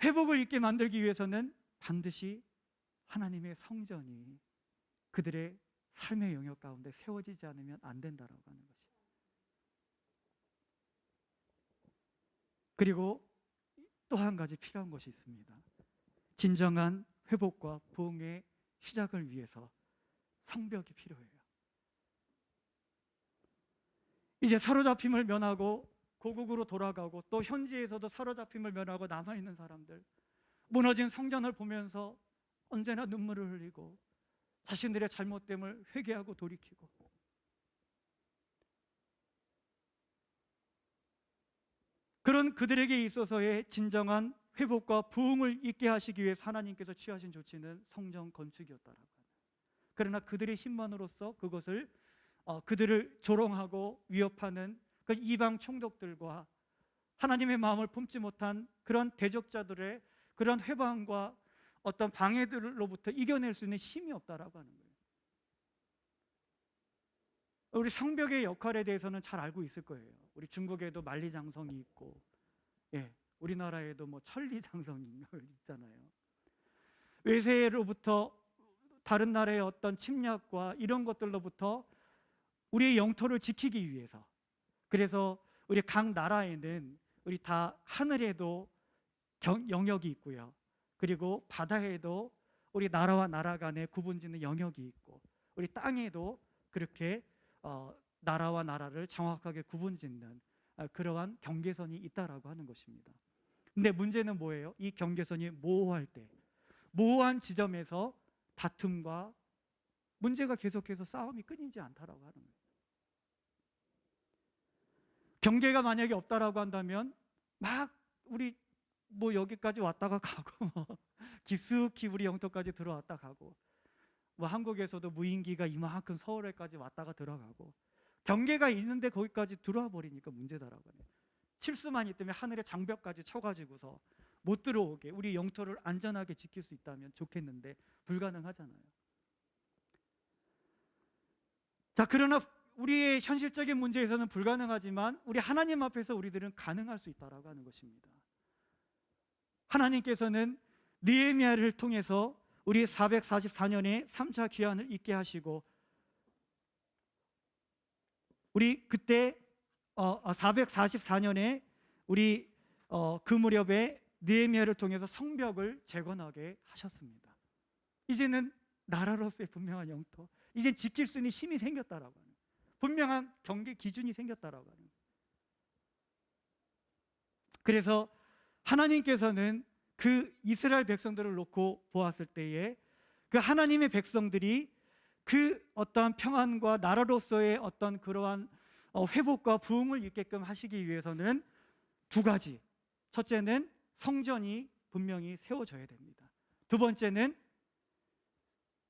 회복을 있게 만들기 위해서는 반드시 하나님의 성전이 그들의 삶의 영역 가운데 세워지지 않으면 안 된다라고 하는 것이. 그리고 또 한 가지 필요한 것이 있습니다. 진정한 회복과 부흥의 시작을 위해서 성벽이 필요해요. 이제 사로잡힘을 면하고 고국으로 돌아가고 또 현지에서도 사로잡힘을 면하고 남아있는 사람들, 무너진 성전을 보면서 언제나 눈물을 흘리고 자신들의 잘못됨을 회개하고 돌이키고, 그런 그들에게 있어서의 진정한 회복과 부흥을 있게 하시기 위해 하나님께서 취하신 조치는 성전 건축이었다라고 합니다. 그러나 그들의 힘만으로서 그것을 그들을 조롱하고 위협하는 그 이방 총독들과 하나님의 마음을 품지 못한 그런 대적자들의 그런 회방과 어떤 방해들로부터 이겨낼 수 있는 힘이 없다라고 하는 거예요. 우리 성벽의 역할에 대해서는 잘 알고 있을 거예요. 우리 중국에도 만리장성이 있고, 우리나라에도 뭐 천리장성이 있잖아요. 외세로부터 다른 나라의 어떤 침략과 이런 것들로부터 우리의 영토를 지키기 위해서, 그래서 우리 각 나라에는 우리 다 하늘에도 영역이 있고요, 그리고 바다에도 우리 나라와 나라 간에 구분짓는 영역이 있고, 우리 땅에도 그렇게 나라와 나라를 정확하게 구분짓는 그러한 경계선이 있다라고 하는 것입니다. 근데 문제는 뭐예요? 이 경계선이 모호할 때, 모호한 지점에서 다툼과 문제가 계속해서 싸움이 끊이지 않다라고 하는 거예요. 경계가 만약에 없다라고 한다면 막 우리 뭐 여기까지 왔다가 가고 깊숙이 우리 영토까지 들어왔다 가고, 뭐 한국에서도 무인기가 이만큼 서울에까지 왔다가 들어가고, 경계가 있는데 거기까지 들어와 버리니까 문제다라고 해요. 실수만 있다면 하늘의 장벽까지 쳐가지고서 못 들어오게 우리 영토를 안전하게 지킬 수 있다면 좋겠는데 불가능하잖아요. 자, 그러나 우리의 현실적인 문제에서는 불가능하지만 우리 하나님 앞에서 우리들은 가능할 수 있다라고 하는 것입니다. 하나님께서는 느헤미야를 통해서 우리 444년에 3차 귀환을 있게 하시고, 우리 그때 444년에 우리 그 무렵에 느헤미야를 통해서 성벽을 재건하게 하셨습니다. 이제는 나라로서의 분명한 영토, 이제 지킬 수 있는 힘이 생겼다라고 하는, 분명한 경계 기준이 생겼다라고 하는. 그래서 하나님께서는 그 이스라엘 백성들을 놓고 보았을 때에 그 하나님의 백성들이 그 어떠한 평안과 나라로서의 어떤 그러한 회복과 부흥을 있게끔 하시기 위해서는 두 가지. 첫째는 성전이 분명히 세워져야 됩니다. 두 번째는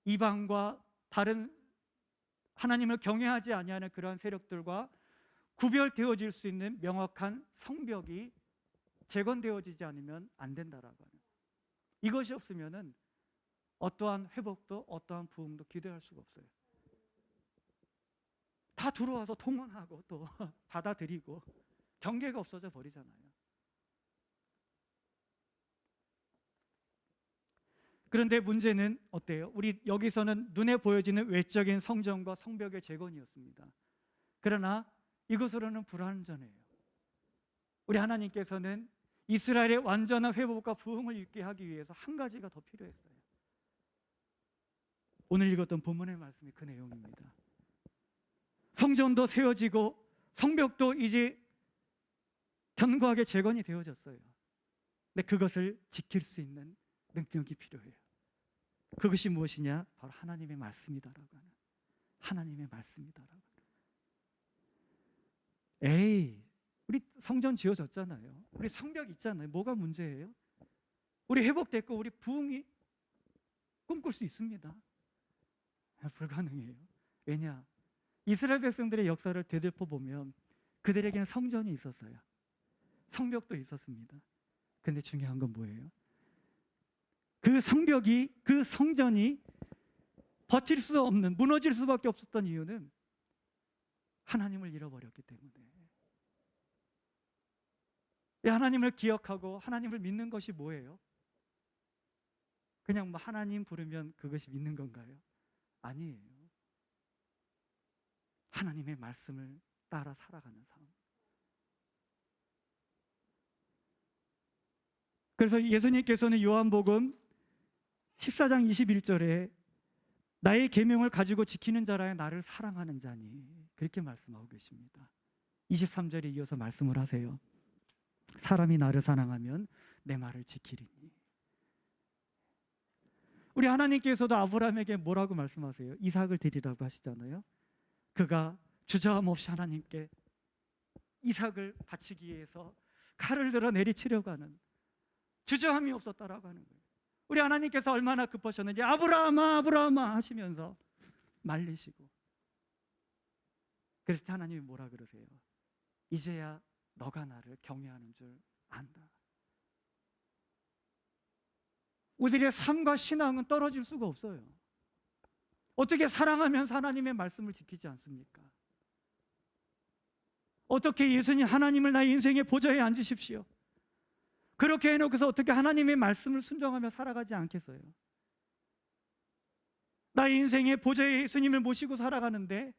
이방과 다른 하나님을 경외하지 아니하는 그러한 세력들과 구별되어질 수 있는 명확한 성벽이 재건되어지지 않으면 안 된다라고 하는. 이것이 없으면은 어떠한 회복도 어떠한 부흥도 기대할 수가 없어요. 다 들어와서 통원하고 또 받아들이고 경계가 없어져 버리잖아요. 그런데 문제는 어때요? 우리 여기서는 눈에 보여지는 외적인 성전과 성벽의 재건이었습니다. 그러나 이것으로는 불완전해요. 우리 하나님께서는 이스라엘의 완전한 회복과 부흥을 있게 하기 위해서 한 가지가 더 필요했어요. 오늘 읽었던 본문의 말씀이 그 내용입니다. 성전도 세워지고 성벽도 이제 견고하게 재건이 되어졌어요. 근데 그것을 지킬 수 있는 능력이 필요해요. 그것이 무엇이냐? 바로 하나님의 말씀이다라고 하는. 하나님의 말씀이다라고 하는. 에이, 우리 성전 지어졌잖아요. 우리 성벽 있잖아요. 뭐가 문제예요? 우리 회복됐고 우리 부흥이 꿈꿀 수 있습니다. 불가능해요. 왜냐? 이스라엘 백성들의 역사를 되짚어 보면 그들에게는 성전이 있었어요. 성벽도 있었습니다. 근데 중요한 건 뭐예요? 그 성벽이, 그 성전이 버틸 수 없는, 무너질 수밖에 없었던 이유는 하나님을 잃어버렸기 때문에. 하나님을 기억하고 하나님을 믿는 것이 뭐예요? 그냥 뭐 하나님 부르면 그것이 믿는 건가요? 아니에요. 하나님의 말씀을 따라 살아가는 삶. 그래서 예수님께서는 요한복음 14장 21절에 나의 계명을 가지고 지키는 자라야 나를 사랑하는 자니, 그렇게 말씀하고 계십니다. 23절에 이어서 말씀을 하세요. 사람이 나를 사랑하면 내 말을 지키리니. 우리 하나님께서도 아브라함에게 뭐라고 말씀하세요? 이삭을 드리라고 하시잖아요. 그가 주저함 없이 하나님께 이삭을 바치기 위해서 칼을 들어 내리치려고 하는, 주저함이 없었다라고 하는 거예요. 우리 하나님께서 얼마나 급하셨는지 아브라함아 아브라함아 하시면서 말리시고, 그래서 하나님이 뭐라 그러세요? 이제야 너가 나를 경외하는 줄 안다. 우리의 삶과 신앙은 떨어질 수가 없어요. 어떻게 사랑하면서 하나님의 말씀을 지키지 않습니까? 어떻게 예수님 하나님을 나의 인생의 보좌에 앉으십시오, 그렇게 해놓고서 어떻게 하나님의 말씀을 순종하며 살아가지 않겠어요? 나의 인생의 보좌에 예수님을 모시고 살아가는데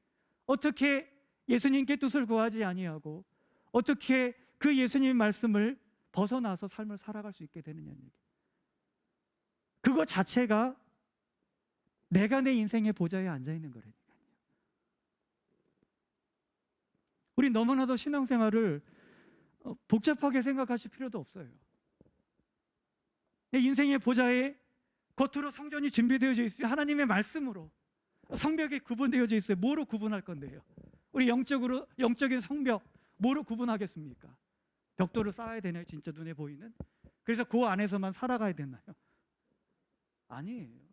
어떻게 예수님께 뜻을 구하지 아니하고 어떻게 그 예수님의 말씀을 벗어나서 삶을 살아갈 수 있게 되느냐는 얘기. 그거 자체가 내가 내 인생의 보좌에 앉아있는 거라니까요. 우리 너무나도 신앙생활을 복잡하게 생각하실 필요도 없어요. 내 인생의 보좌에 겉으로 성전이 준비되어져 있으면 하나님의 말씀으로 성벽이 구분되어져 있어요. 뭐로 구분할 건데요? 우리 영적인 성벽 뭐로 구분하겠습니까? 벽돌을 쌓아야 되나요? 진짜 눈에 보이는? 그래서 그 안에서만 살아가야 되나요? 아니에요.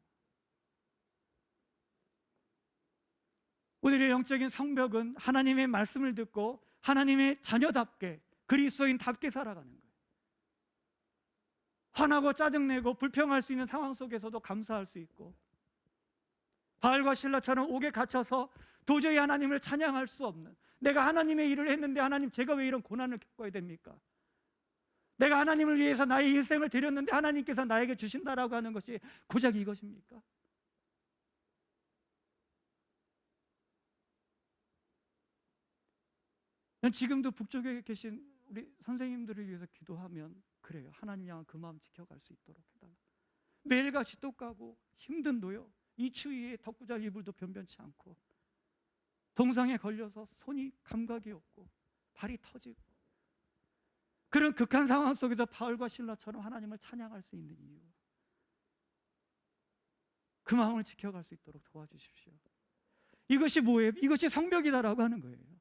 우리의 영적인 성벽은 하나님의 말씀을 듣고 하나님의 자녀답게, 그리스도인답게 살아가는 거예요. 화나고 짜증내고 불평할 수 있는 상황 속에서도 감사할 수 있고, 바알과 실라처럼 옥에 갇혀서 도저히 하나님을 찬양할 수 없는, 내가 하나님의 일을 했는데 하나님 제가 왜 이런 고난을 겪어야 됩니까? 내가 하나님을 위해서 나의 일생을 드렸는데 하나님께서 나에게 주신다라고 하는 것이 고작 이것입니까? 지금도 북쪽에 계신 우리 선생님들을 위해서 기도하면 그래요. 하나님 향한 그 마음 지켜갈 수 있도록 해달라. 매일같이 똑가고 힘든 노역, 이 추위에 덮고 잘 이불도 변변치 않고, 동상에 걸려서 손이 감각이 없고 발이 터지고, 그런 극한 상황 속에서 바울과 실라처럼 하나님을 찬양할 수 있는 이유, 그 마음을 지켜갈 수 있도록 도와주십시오. 이것이 뭐예요? 이것이 성벽이다라고 하는 거예요.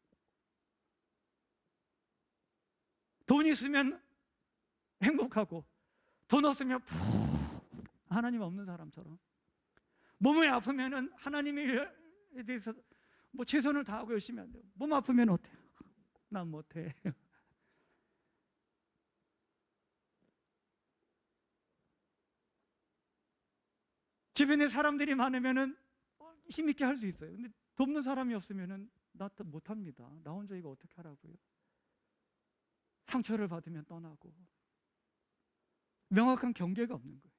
돈 있으면 행복하고, 돈 없으면 푹 하나님 없는 사람처럼, 몸이 아프면은 하나님의 일에 대해서 뭐 최선을 다하고 열심히 한대요. 몸 아프면 어때요? 난 못해. 주변에 사람들이 많으면은 힘있게 할 수 있어요. 근데 돕는 사람이 없으면은 나 못합니다. 나 혼자 이거 어떻게 하라고요? 상처를 받으면 떠나고, 명확한 경계가 없는 거예요.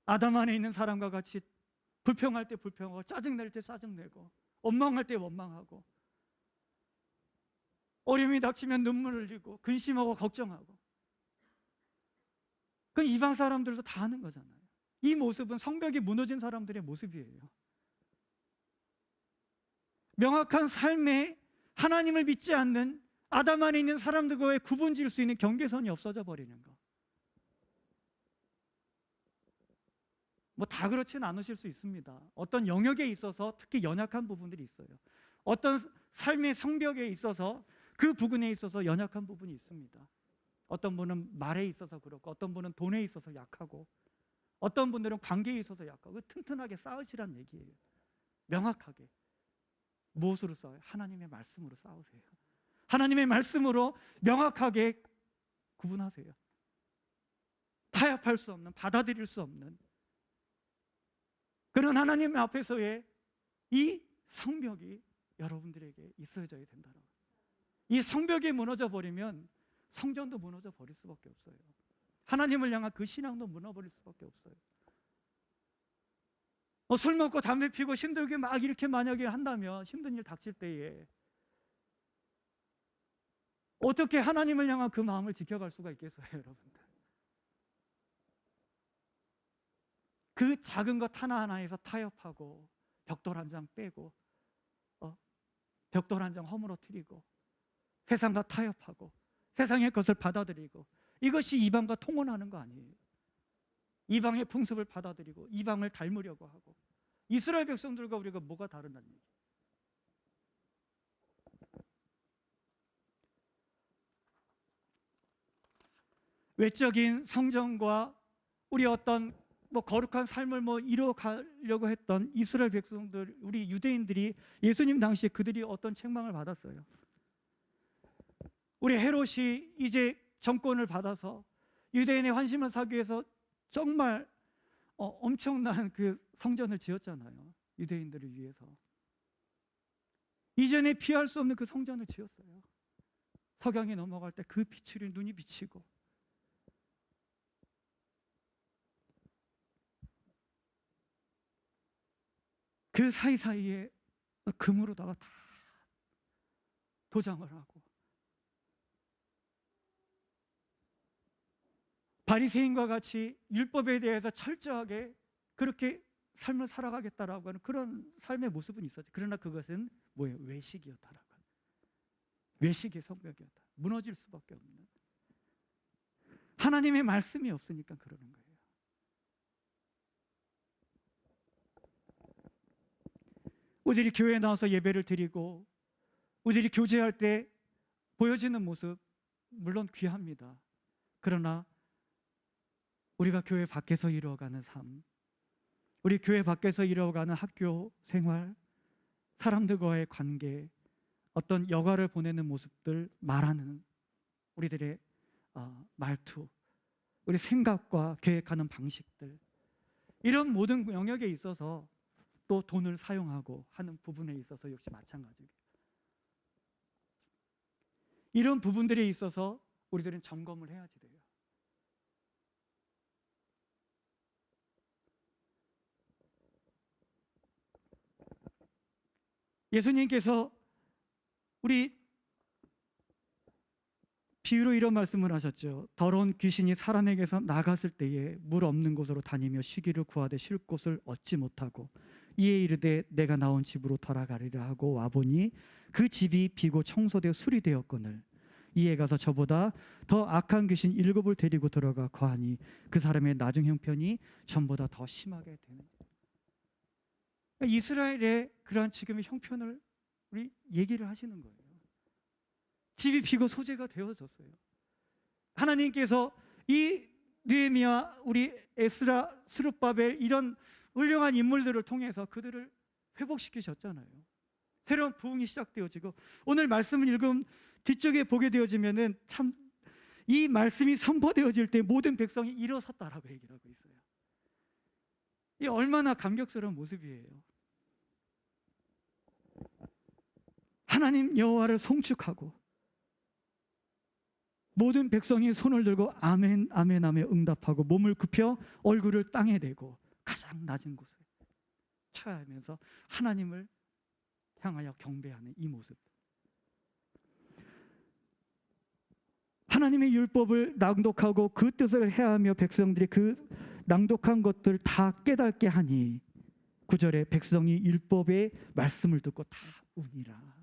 아담 안에 있는 사람과 같이 불평할 때 불평하고, 짜증낼 때 짜증내고, 원망할 때 원망하고, 어려움이 닥치면 눈물을 흘리고 근심하고 걱정하고, 그건 이방 사람들도 다 하는 거잖아요. 이 모습은 성벽이 무너진 사람들의 모습이에요. 명확한 삶에 하나님을 믿지 않는 아담 안에 있는 사람들과의 구분 지을 수 있는 경계선이 없어져 버리는 거. 뭐 다 그렇지는 않으실 수 있습니다. 어떤 영역에 있어서 특히 연약한 부분들이 있어요. 어떤 삶의 성벽에 있어서 그 부분에 있어서 연약한 부분이 있습니다. 어떤 분은 말에 있어서 그렇고, 어떤 분은 돈에 있어서 약하고, 어떤 분들은 관계에 있어서 약하고. 튼튼하게 싸우시란 얘기예요. 명확하게. 무엇으로 싸워요? 하나님의 말씀으로 싸우세요. 하나님의 말씀으로 명확하게 구분하세요. 타협할 수 없는, 받아들일 수 없는 그런 하나님 앞에서의 이 성벽이 여러분들에게 있어져야 된다는 거예요. 이 성벽이 무너져 버리면 성전도 무너져 버릴 수밖에 없어요. 하나님을 향한 그 신앙도 무너버릴 수밖에 없어요. 술 먹고 담배 피고 힘들게 막 이렇게 만약에 한다면, 힘든 일 닥칠 때에 어떻게 하나님을 향한 그 마음을 지켜갈 수가 있겠어요, 여러분들? 그 작은 것 하나하나에서 타협하고, 벽돌 한 장 빼고, 벽돌 한 장 허물어뜨리고, 세상과 타협하고 세상의 것을 받아들이고, 이것이 이방과 통혼하는 거 아니에요. 이방의 풍습을 받아들이고 이방을 닮으려고 하고. 이스라엘 백성들과 우리가 뭐가 다르다는 얘기? 외적인 성전과 우리 어떤 거룩한 삶을 이뤄가려고 했던 이스라엘 백성들, 우리 유대인들이 예수님 당시에 그들이 어떤 책망을 받았어요. 우리 헤롯이 이제 정권을 받아서 유대인의 환심을 사기 위해서 정말 엄청난 그 성전을 지었잖아요. 유대인들을 위해서. 이전에 피할 수 없는 그 성전을 지었어요. 석양이 넘어갈 때 그 빛으로 눈이 비치고, 그 사이사이에 금으로다가 다 도장을 하고, 바리새인과 같이 율법에 대해서 철저하게 그렇게 삶을 살아가겠다라고 하는 그런 삶의 모습은 있었죠. 그러나 그것은 뭐예요? 외식이었다라고. 외식의 성벽이었다. 무너질 수밖에 없는. 하나님의 말씀이 없으니까 그러는 거예요. 우리들이 교회에 나와서 예배를 드리고 우리들이 교제할 때 보여지는 모습 물론 귀합니다. 그러나 우리가 교회 밖에서 이루어가는 삶, 우리 교회 밖에서 이루어가는 학교 생활, 사람들과의 관계, 어떤 여가를 보내는 모습들, 말하는 우리들의 말투, 우리 생각과 계획하는 방식들, 이런 모든 영역에 있어서 또 돈을 사용하고 하는 부분에 있어서 역시 마찬가지예요. 이런 부분들에 있어서 우리들은 점검을 해야지 돼요. 예수님께서 우리 비유로 이런 말씀을 하셨죠. 더러운 귀신이 사람에게서 나갔을 때에 물 없는 곳으로 다니며 쉬기를 구하되 쉴 곳을 얻지 못하고 이에 이르되 내가 나온 집으로 돌아가리라 하고 와보니 그 집이 비고 청소되어 수리되었거늘 이에 가서 저보다 더 악한 귀신 7을 데리고 들어가 거하니 그 사람의 나중 형편이 전보다 더 심하게 되는. 이스라엘의 그러한 지금의 형편을 우리 얘기를 하시는 거예요. 집이 비고 소재가 되어졌어요. 하나님께서 이 느헤미야, 우리 에스라, 스룹바벨 이런 훌륭한 인물들을 통해서 그들을 회복시키셨잖아요. 새로운 부흥이 시작되어지고 오늘 말씀을 읽은 뒤쪽에 보게 되어지면은 참 이 말씀이 선포되어질 때 모든 백성이 일어섰다라고 얘기를 하고 있어요. 이 얼마나 감격스러운 모습이에요. 하나님 여호와를 송축하고 모든 백성이 손을 들고 아멘 아멘 하며 응답하고 몸을 굽혀 얼굴을 땅에 대고 가장 낮은 곳에 처하면서 하나님을 향하여 경배하는 이 모습. 하나님의 율법을 낭독하고 그 뜻을 해하며 백성들이 그 낭독한 것들을 다 깨닫게 하니 9절에 백성이 율법의 말씀을 듣고 다 우니라.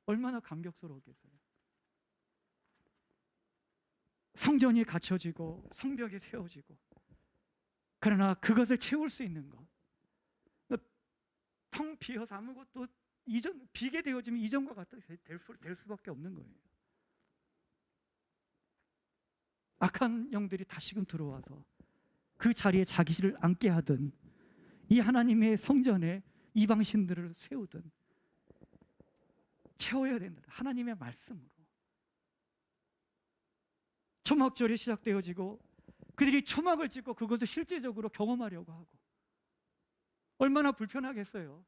얼마나 감격스러웠겠어요. 성전이 갖춰지고 성벽이 세워지고, 그러나 그것을 채울 수 있는 것, 텅 비어서 아무것도 비게 되어지면 이전과 같이 될 수밖에 없는 거예요. 악한 영들이 다시금 들어와서 그 자리에 자기를 앉게 하든 이 하나님의 성전에 이방신들을 세우든 채워야 된다. 하나님의 말씀으로. 초막절이 시작되어지고 그들이 초막을 짓고 그것을 실제적으로 경험하려고 하고 얼마나 불편하겠어요.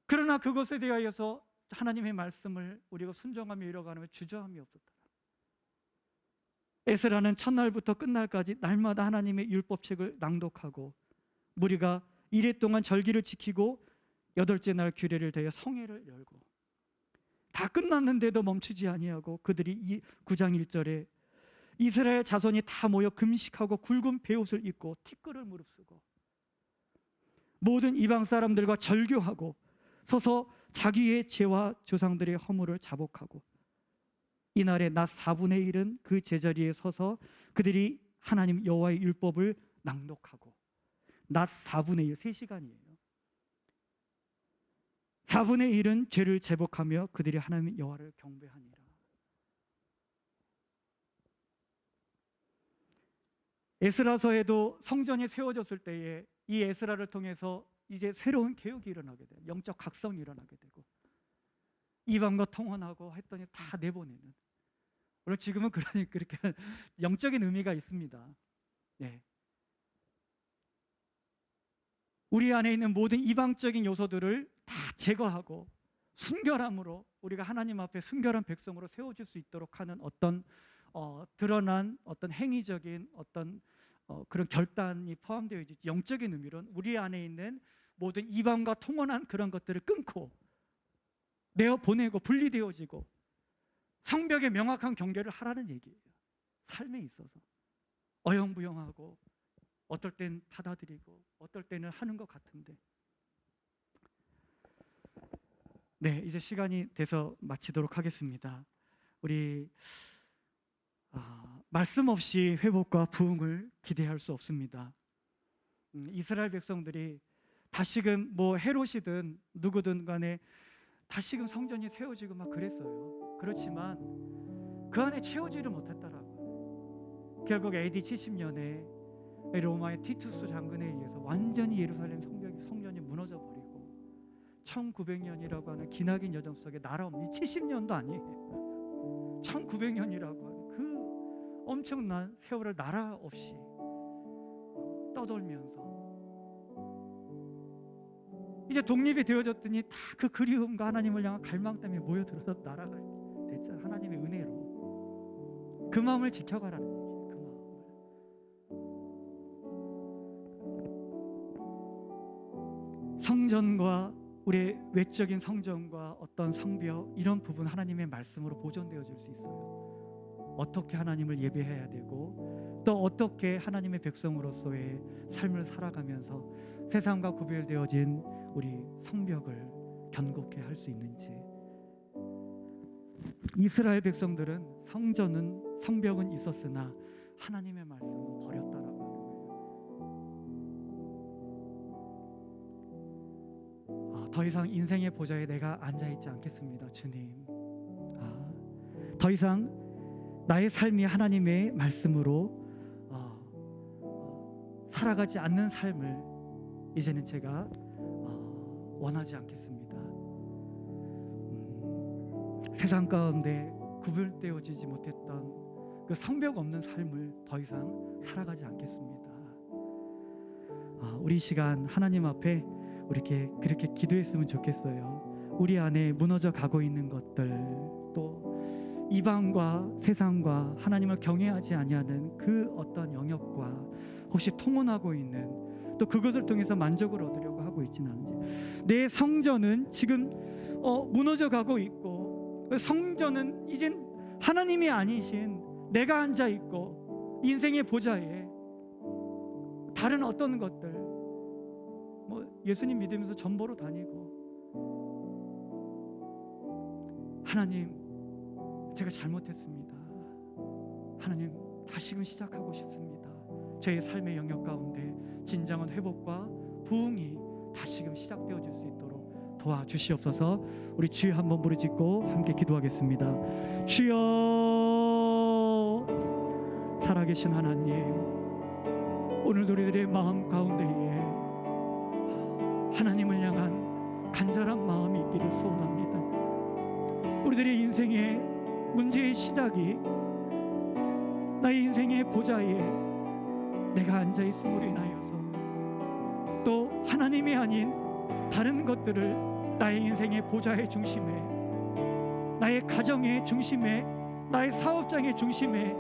그러나 그것에 대하여서 하나님의 말씀을 우리가 순종하며 이뤄가면 주저함이 없었다. 에스라는 첫날부터 끝날까지 날마다 하나님의 율법책을 낭독하고 무리가 이래 동안 절기를 지키고 8째 날 규례를 대하여 성회를 열고 다 끝났는데도 멈추지 아니하고 그들이 9장 1절에 이스라엘 자손이 다 모여 금식하고 굵은 베옷을 입고 티끌을 무릅쓰고 모든 이방 사람들과 절교하고 서서 자기의 죄와 조상들의 허물을 자복하고 이날의 낮 4분의 1은 그 제자리에 서서 그들이 하나님 여호와의 율법을 낭독하고 낮 4분의 1, 3시간이에요. 4분의 1은 죄를 제복하며 그들이 하나님 여호와를 경배하니라. 에스라서에도 성전이 세워졌을 때에 이 에스라를 통해서 이제 새로운 개혁이 일어나게 돼요. 영적 각성이 일어나게 되고 이방과 통혼하고 했더니 다 내보내는. 물론 지금은 그러니 그렇게 영적인 의미가 있습니다. 네. 우리 안에 있는 모든 이방적인 요소들을 다 제거하고 순결함으로 우리가 하나님 앞에 순결한 백성으로 세워질 수 있도록 하는 어떤 드러난 어떤 행위적인 어떤 그런 결단이 포함되어 있지. 영적인 의미로는 우리 안에 있는 모든 이방과 통혼한 그런 것들을 끊고 내어보내고 분리되어지고 성벽의 명확한 경계를 하라는 얘기예요. 삶에 있어서 어영부영하고 어떨 땐 받아들이고 어떨 때는 하는 것 같은데, 네, 이제 시간이 돼서 마치도록 하겠습니다. 우리 말씀 없이 회복과 부흥을 기대할 수 없습니다. 이스라엘 백성들이 다시금 뭐 헤롯이든 누구든 간에 다시금 성전이 세워지고 막 그랬어요. 그렇지만 그 안에 채워지를 못했더라고요. 결국 AD 70년에 로마의 티투스 장군에 의해서 완전히 예루살렘 성전이 무너져 버리고 1900년이라고 하는 기나긴 여정 속에 나라 없는 70년도 아니에요. 1900년이라고 하는 그 엄청난 세월을 나라 없이 떠돌면서 이제 독립이 되어졌더니 다 그 그리움과 하나님을 향한 갈망 때문에 모여들어서 나라가 됐잖아요. 하나님의 은혜로 그 마음을 지켜가라는 얘기예요. 그 마음을. 성전과 우리의 외적인 성전과 어떤 성벽 이런 부분 하나님의 말씀으로 보존되어 줄 수 있어요. 어떻게 하나님을 예배해야 되고 또 어떻게 하나님의 백성으로서의 삶을 살아가면서 세상과 구별되어진 우리 성벽을 견고케 할 수 있는지. 이스라엘 백성들은 성벽은 있었으나 하나님의 말씀은 버렸다라고 하는 거예요. 더 이상 인생의 보좌에 내가 앉아있지 않겠습니다, 주님. 더 이상 나의 삶이 하나님의 말씀으로 살아가지 않는 삶을 이제는 제가 원하지 않겠습니다. 세상 가운데 구별되어지지 못했던 그 성벽 없는 삶을 더 이상 살아가지 않겠습니다. 우리 시간 하나님 앞에 그렇게 기도했으면 좋겠어요. 우리 안에 무너져 가고 있는 것들, 또 이방과 세상과 하나님을 경외하지 아니하는 그 어떤 영역과 혹시 통혼하고 있는, 또 그것을 통해서 만족을 얻으려고 하고 있지는 않은지, 내 성전은 지금 무너져 가고 있고 성전은 이젠 하나님이 아니신 내가 앉아 있고 인생의 보좌에 다른 어떤 것들, 뭐 예수님 믿으면서 전 보러 다니고, 하나님 제가 잘못했습니다. 하나님 다시금 시작하고 싶습니다. 저의 삶의 영역 가운데 진정한 회복과 부흥이 다시금 시작되어질 수 있도록 도와주시옵소서. 우리 주여 한번 부르짖고 함께 기도하겠습니다. 주여, 살아계신 하나님, 오늘도 우리들의 마음 가운데에 하나님을 향한 간절한 마음이 있기를 소원합니다. 우리들의 인생의 문제의 시작이 나의 인생의 보좌에 내가 앉아있음으로 인하여서, 또 하나님이 아닌 다른 것들을 나의 인생의 보좌의 중심에, 나의 가정의 중심에, 나의 사업장의 중심에,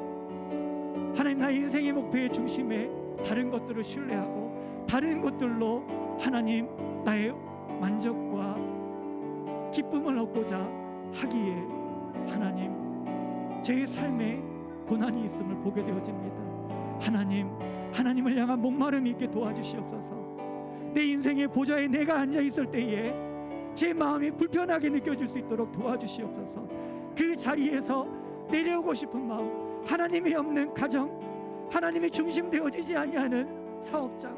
하나님 나의 인생의 목표의 중심에 다른 것들을 신뢰하고 다른 것들로 하나님 나의 만족과 기쁨을 얻고자 하기에 하나님 제 삶에 고난이 있음을 보게 되어집니다. 하나님을 향한 목마름이 있게 도와주시옵소서. 내 인생의 보좌에 내가 앉아있을 때에 제 마음이 불편하게 느껴질 수 있도록 도와주시옵소서. 그 자리에서 내려오고 싶은 마음, 하나님이 없는 가정, 하나님이 중심되어지지 아니하는 사업장,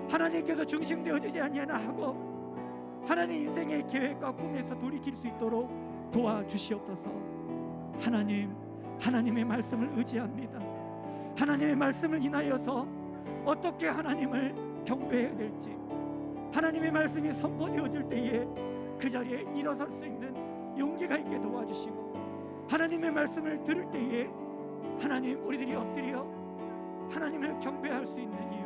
하나님께서 중심되어지지 아니하는 학업, 하나님 인생의 계획과 꿈에서 돌이킬 수 있도록 도와주시옵소서. 하나님의 말씀을 의지합니다. 하나님의 말씀을 인하여서 어떻게 하나님을 경배해야 될지, 하나님의 말씀이 선포되어질 때에 그 자리에 일어설 수 있는 용기가 있게 도와주시고, 하나님의 말씀을 들을 때에 하나님 우리들이 엎드려 하나님을 경배할 수 있는 이유,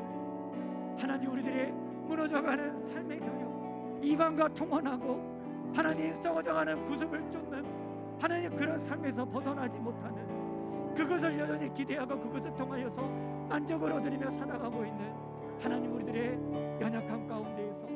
하나님 우리들의 무너져가는 삶의 경영, 이방과 통혼하고 하나님 썩어져가는 구습을 쫓는 하나님 그런 삶에서 벗어나지 못하는, 그것을 여전히 기대하고 그것을 통하여서 만족을 얻으며 살아가고 있는 하나님 우리들의 연약함 가운데에서,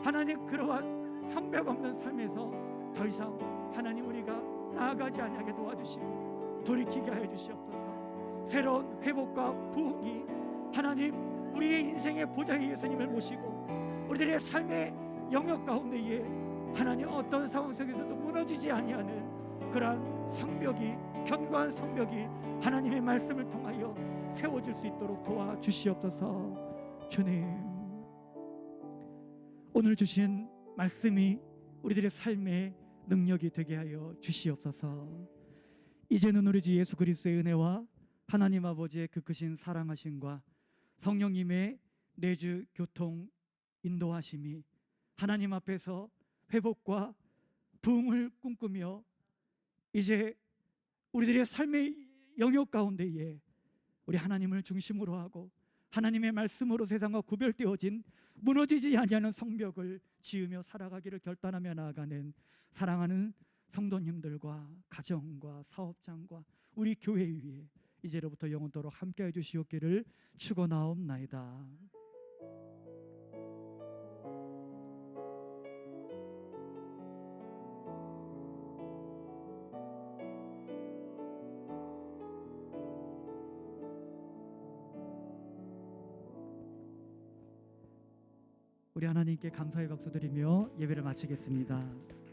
하나님 그러한 성벽 없는 삶에서 더 이상 하나님 우리가 나아가지 아니하게 도와주시고 돌이키게 하여 주시옵소서. 새로운 회복과 부흥이 하나님 우리의 인생의 보좌에 예수님을 모시고 우리들의 삶의 영역 가운데에 하나님 어떤 상황 속에서도 무너지지 아니하는 그러한 성벽이, 견고한 성벽이 하나님의 말씀을 통하여 세워질 수 있도록 도와주시옵소서. 주님, 오늘 주신 말씀이 우리들의 삶의 능력이 되게 하여 주시옵소서. 이제는 우리 주 예수 그리스도의 은혜와 하나님 아버지의 그 크신 사랑하심과 성령님의 내주 교통 인도하심이 하나님 앞에서 회복과 부흥을 꿈꾸며 이제 우리들의 삶의 영역 가운데에 우리 하나님을 중심으로 하고 하나님의 말씀으로 세상과 구별되어진 무너지지 아니하는 성벽을 지으며 살아가기를 결단하며 나아가는 사랑하는 성도님들과 가정과 사업장과 우리 교회 위에 이제로부터 영원토록 함께해 주시옵기를 축원하옵나이다. 우리 하나님께 감사의 박수 드리며 예배를 마치겠습니다.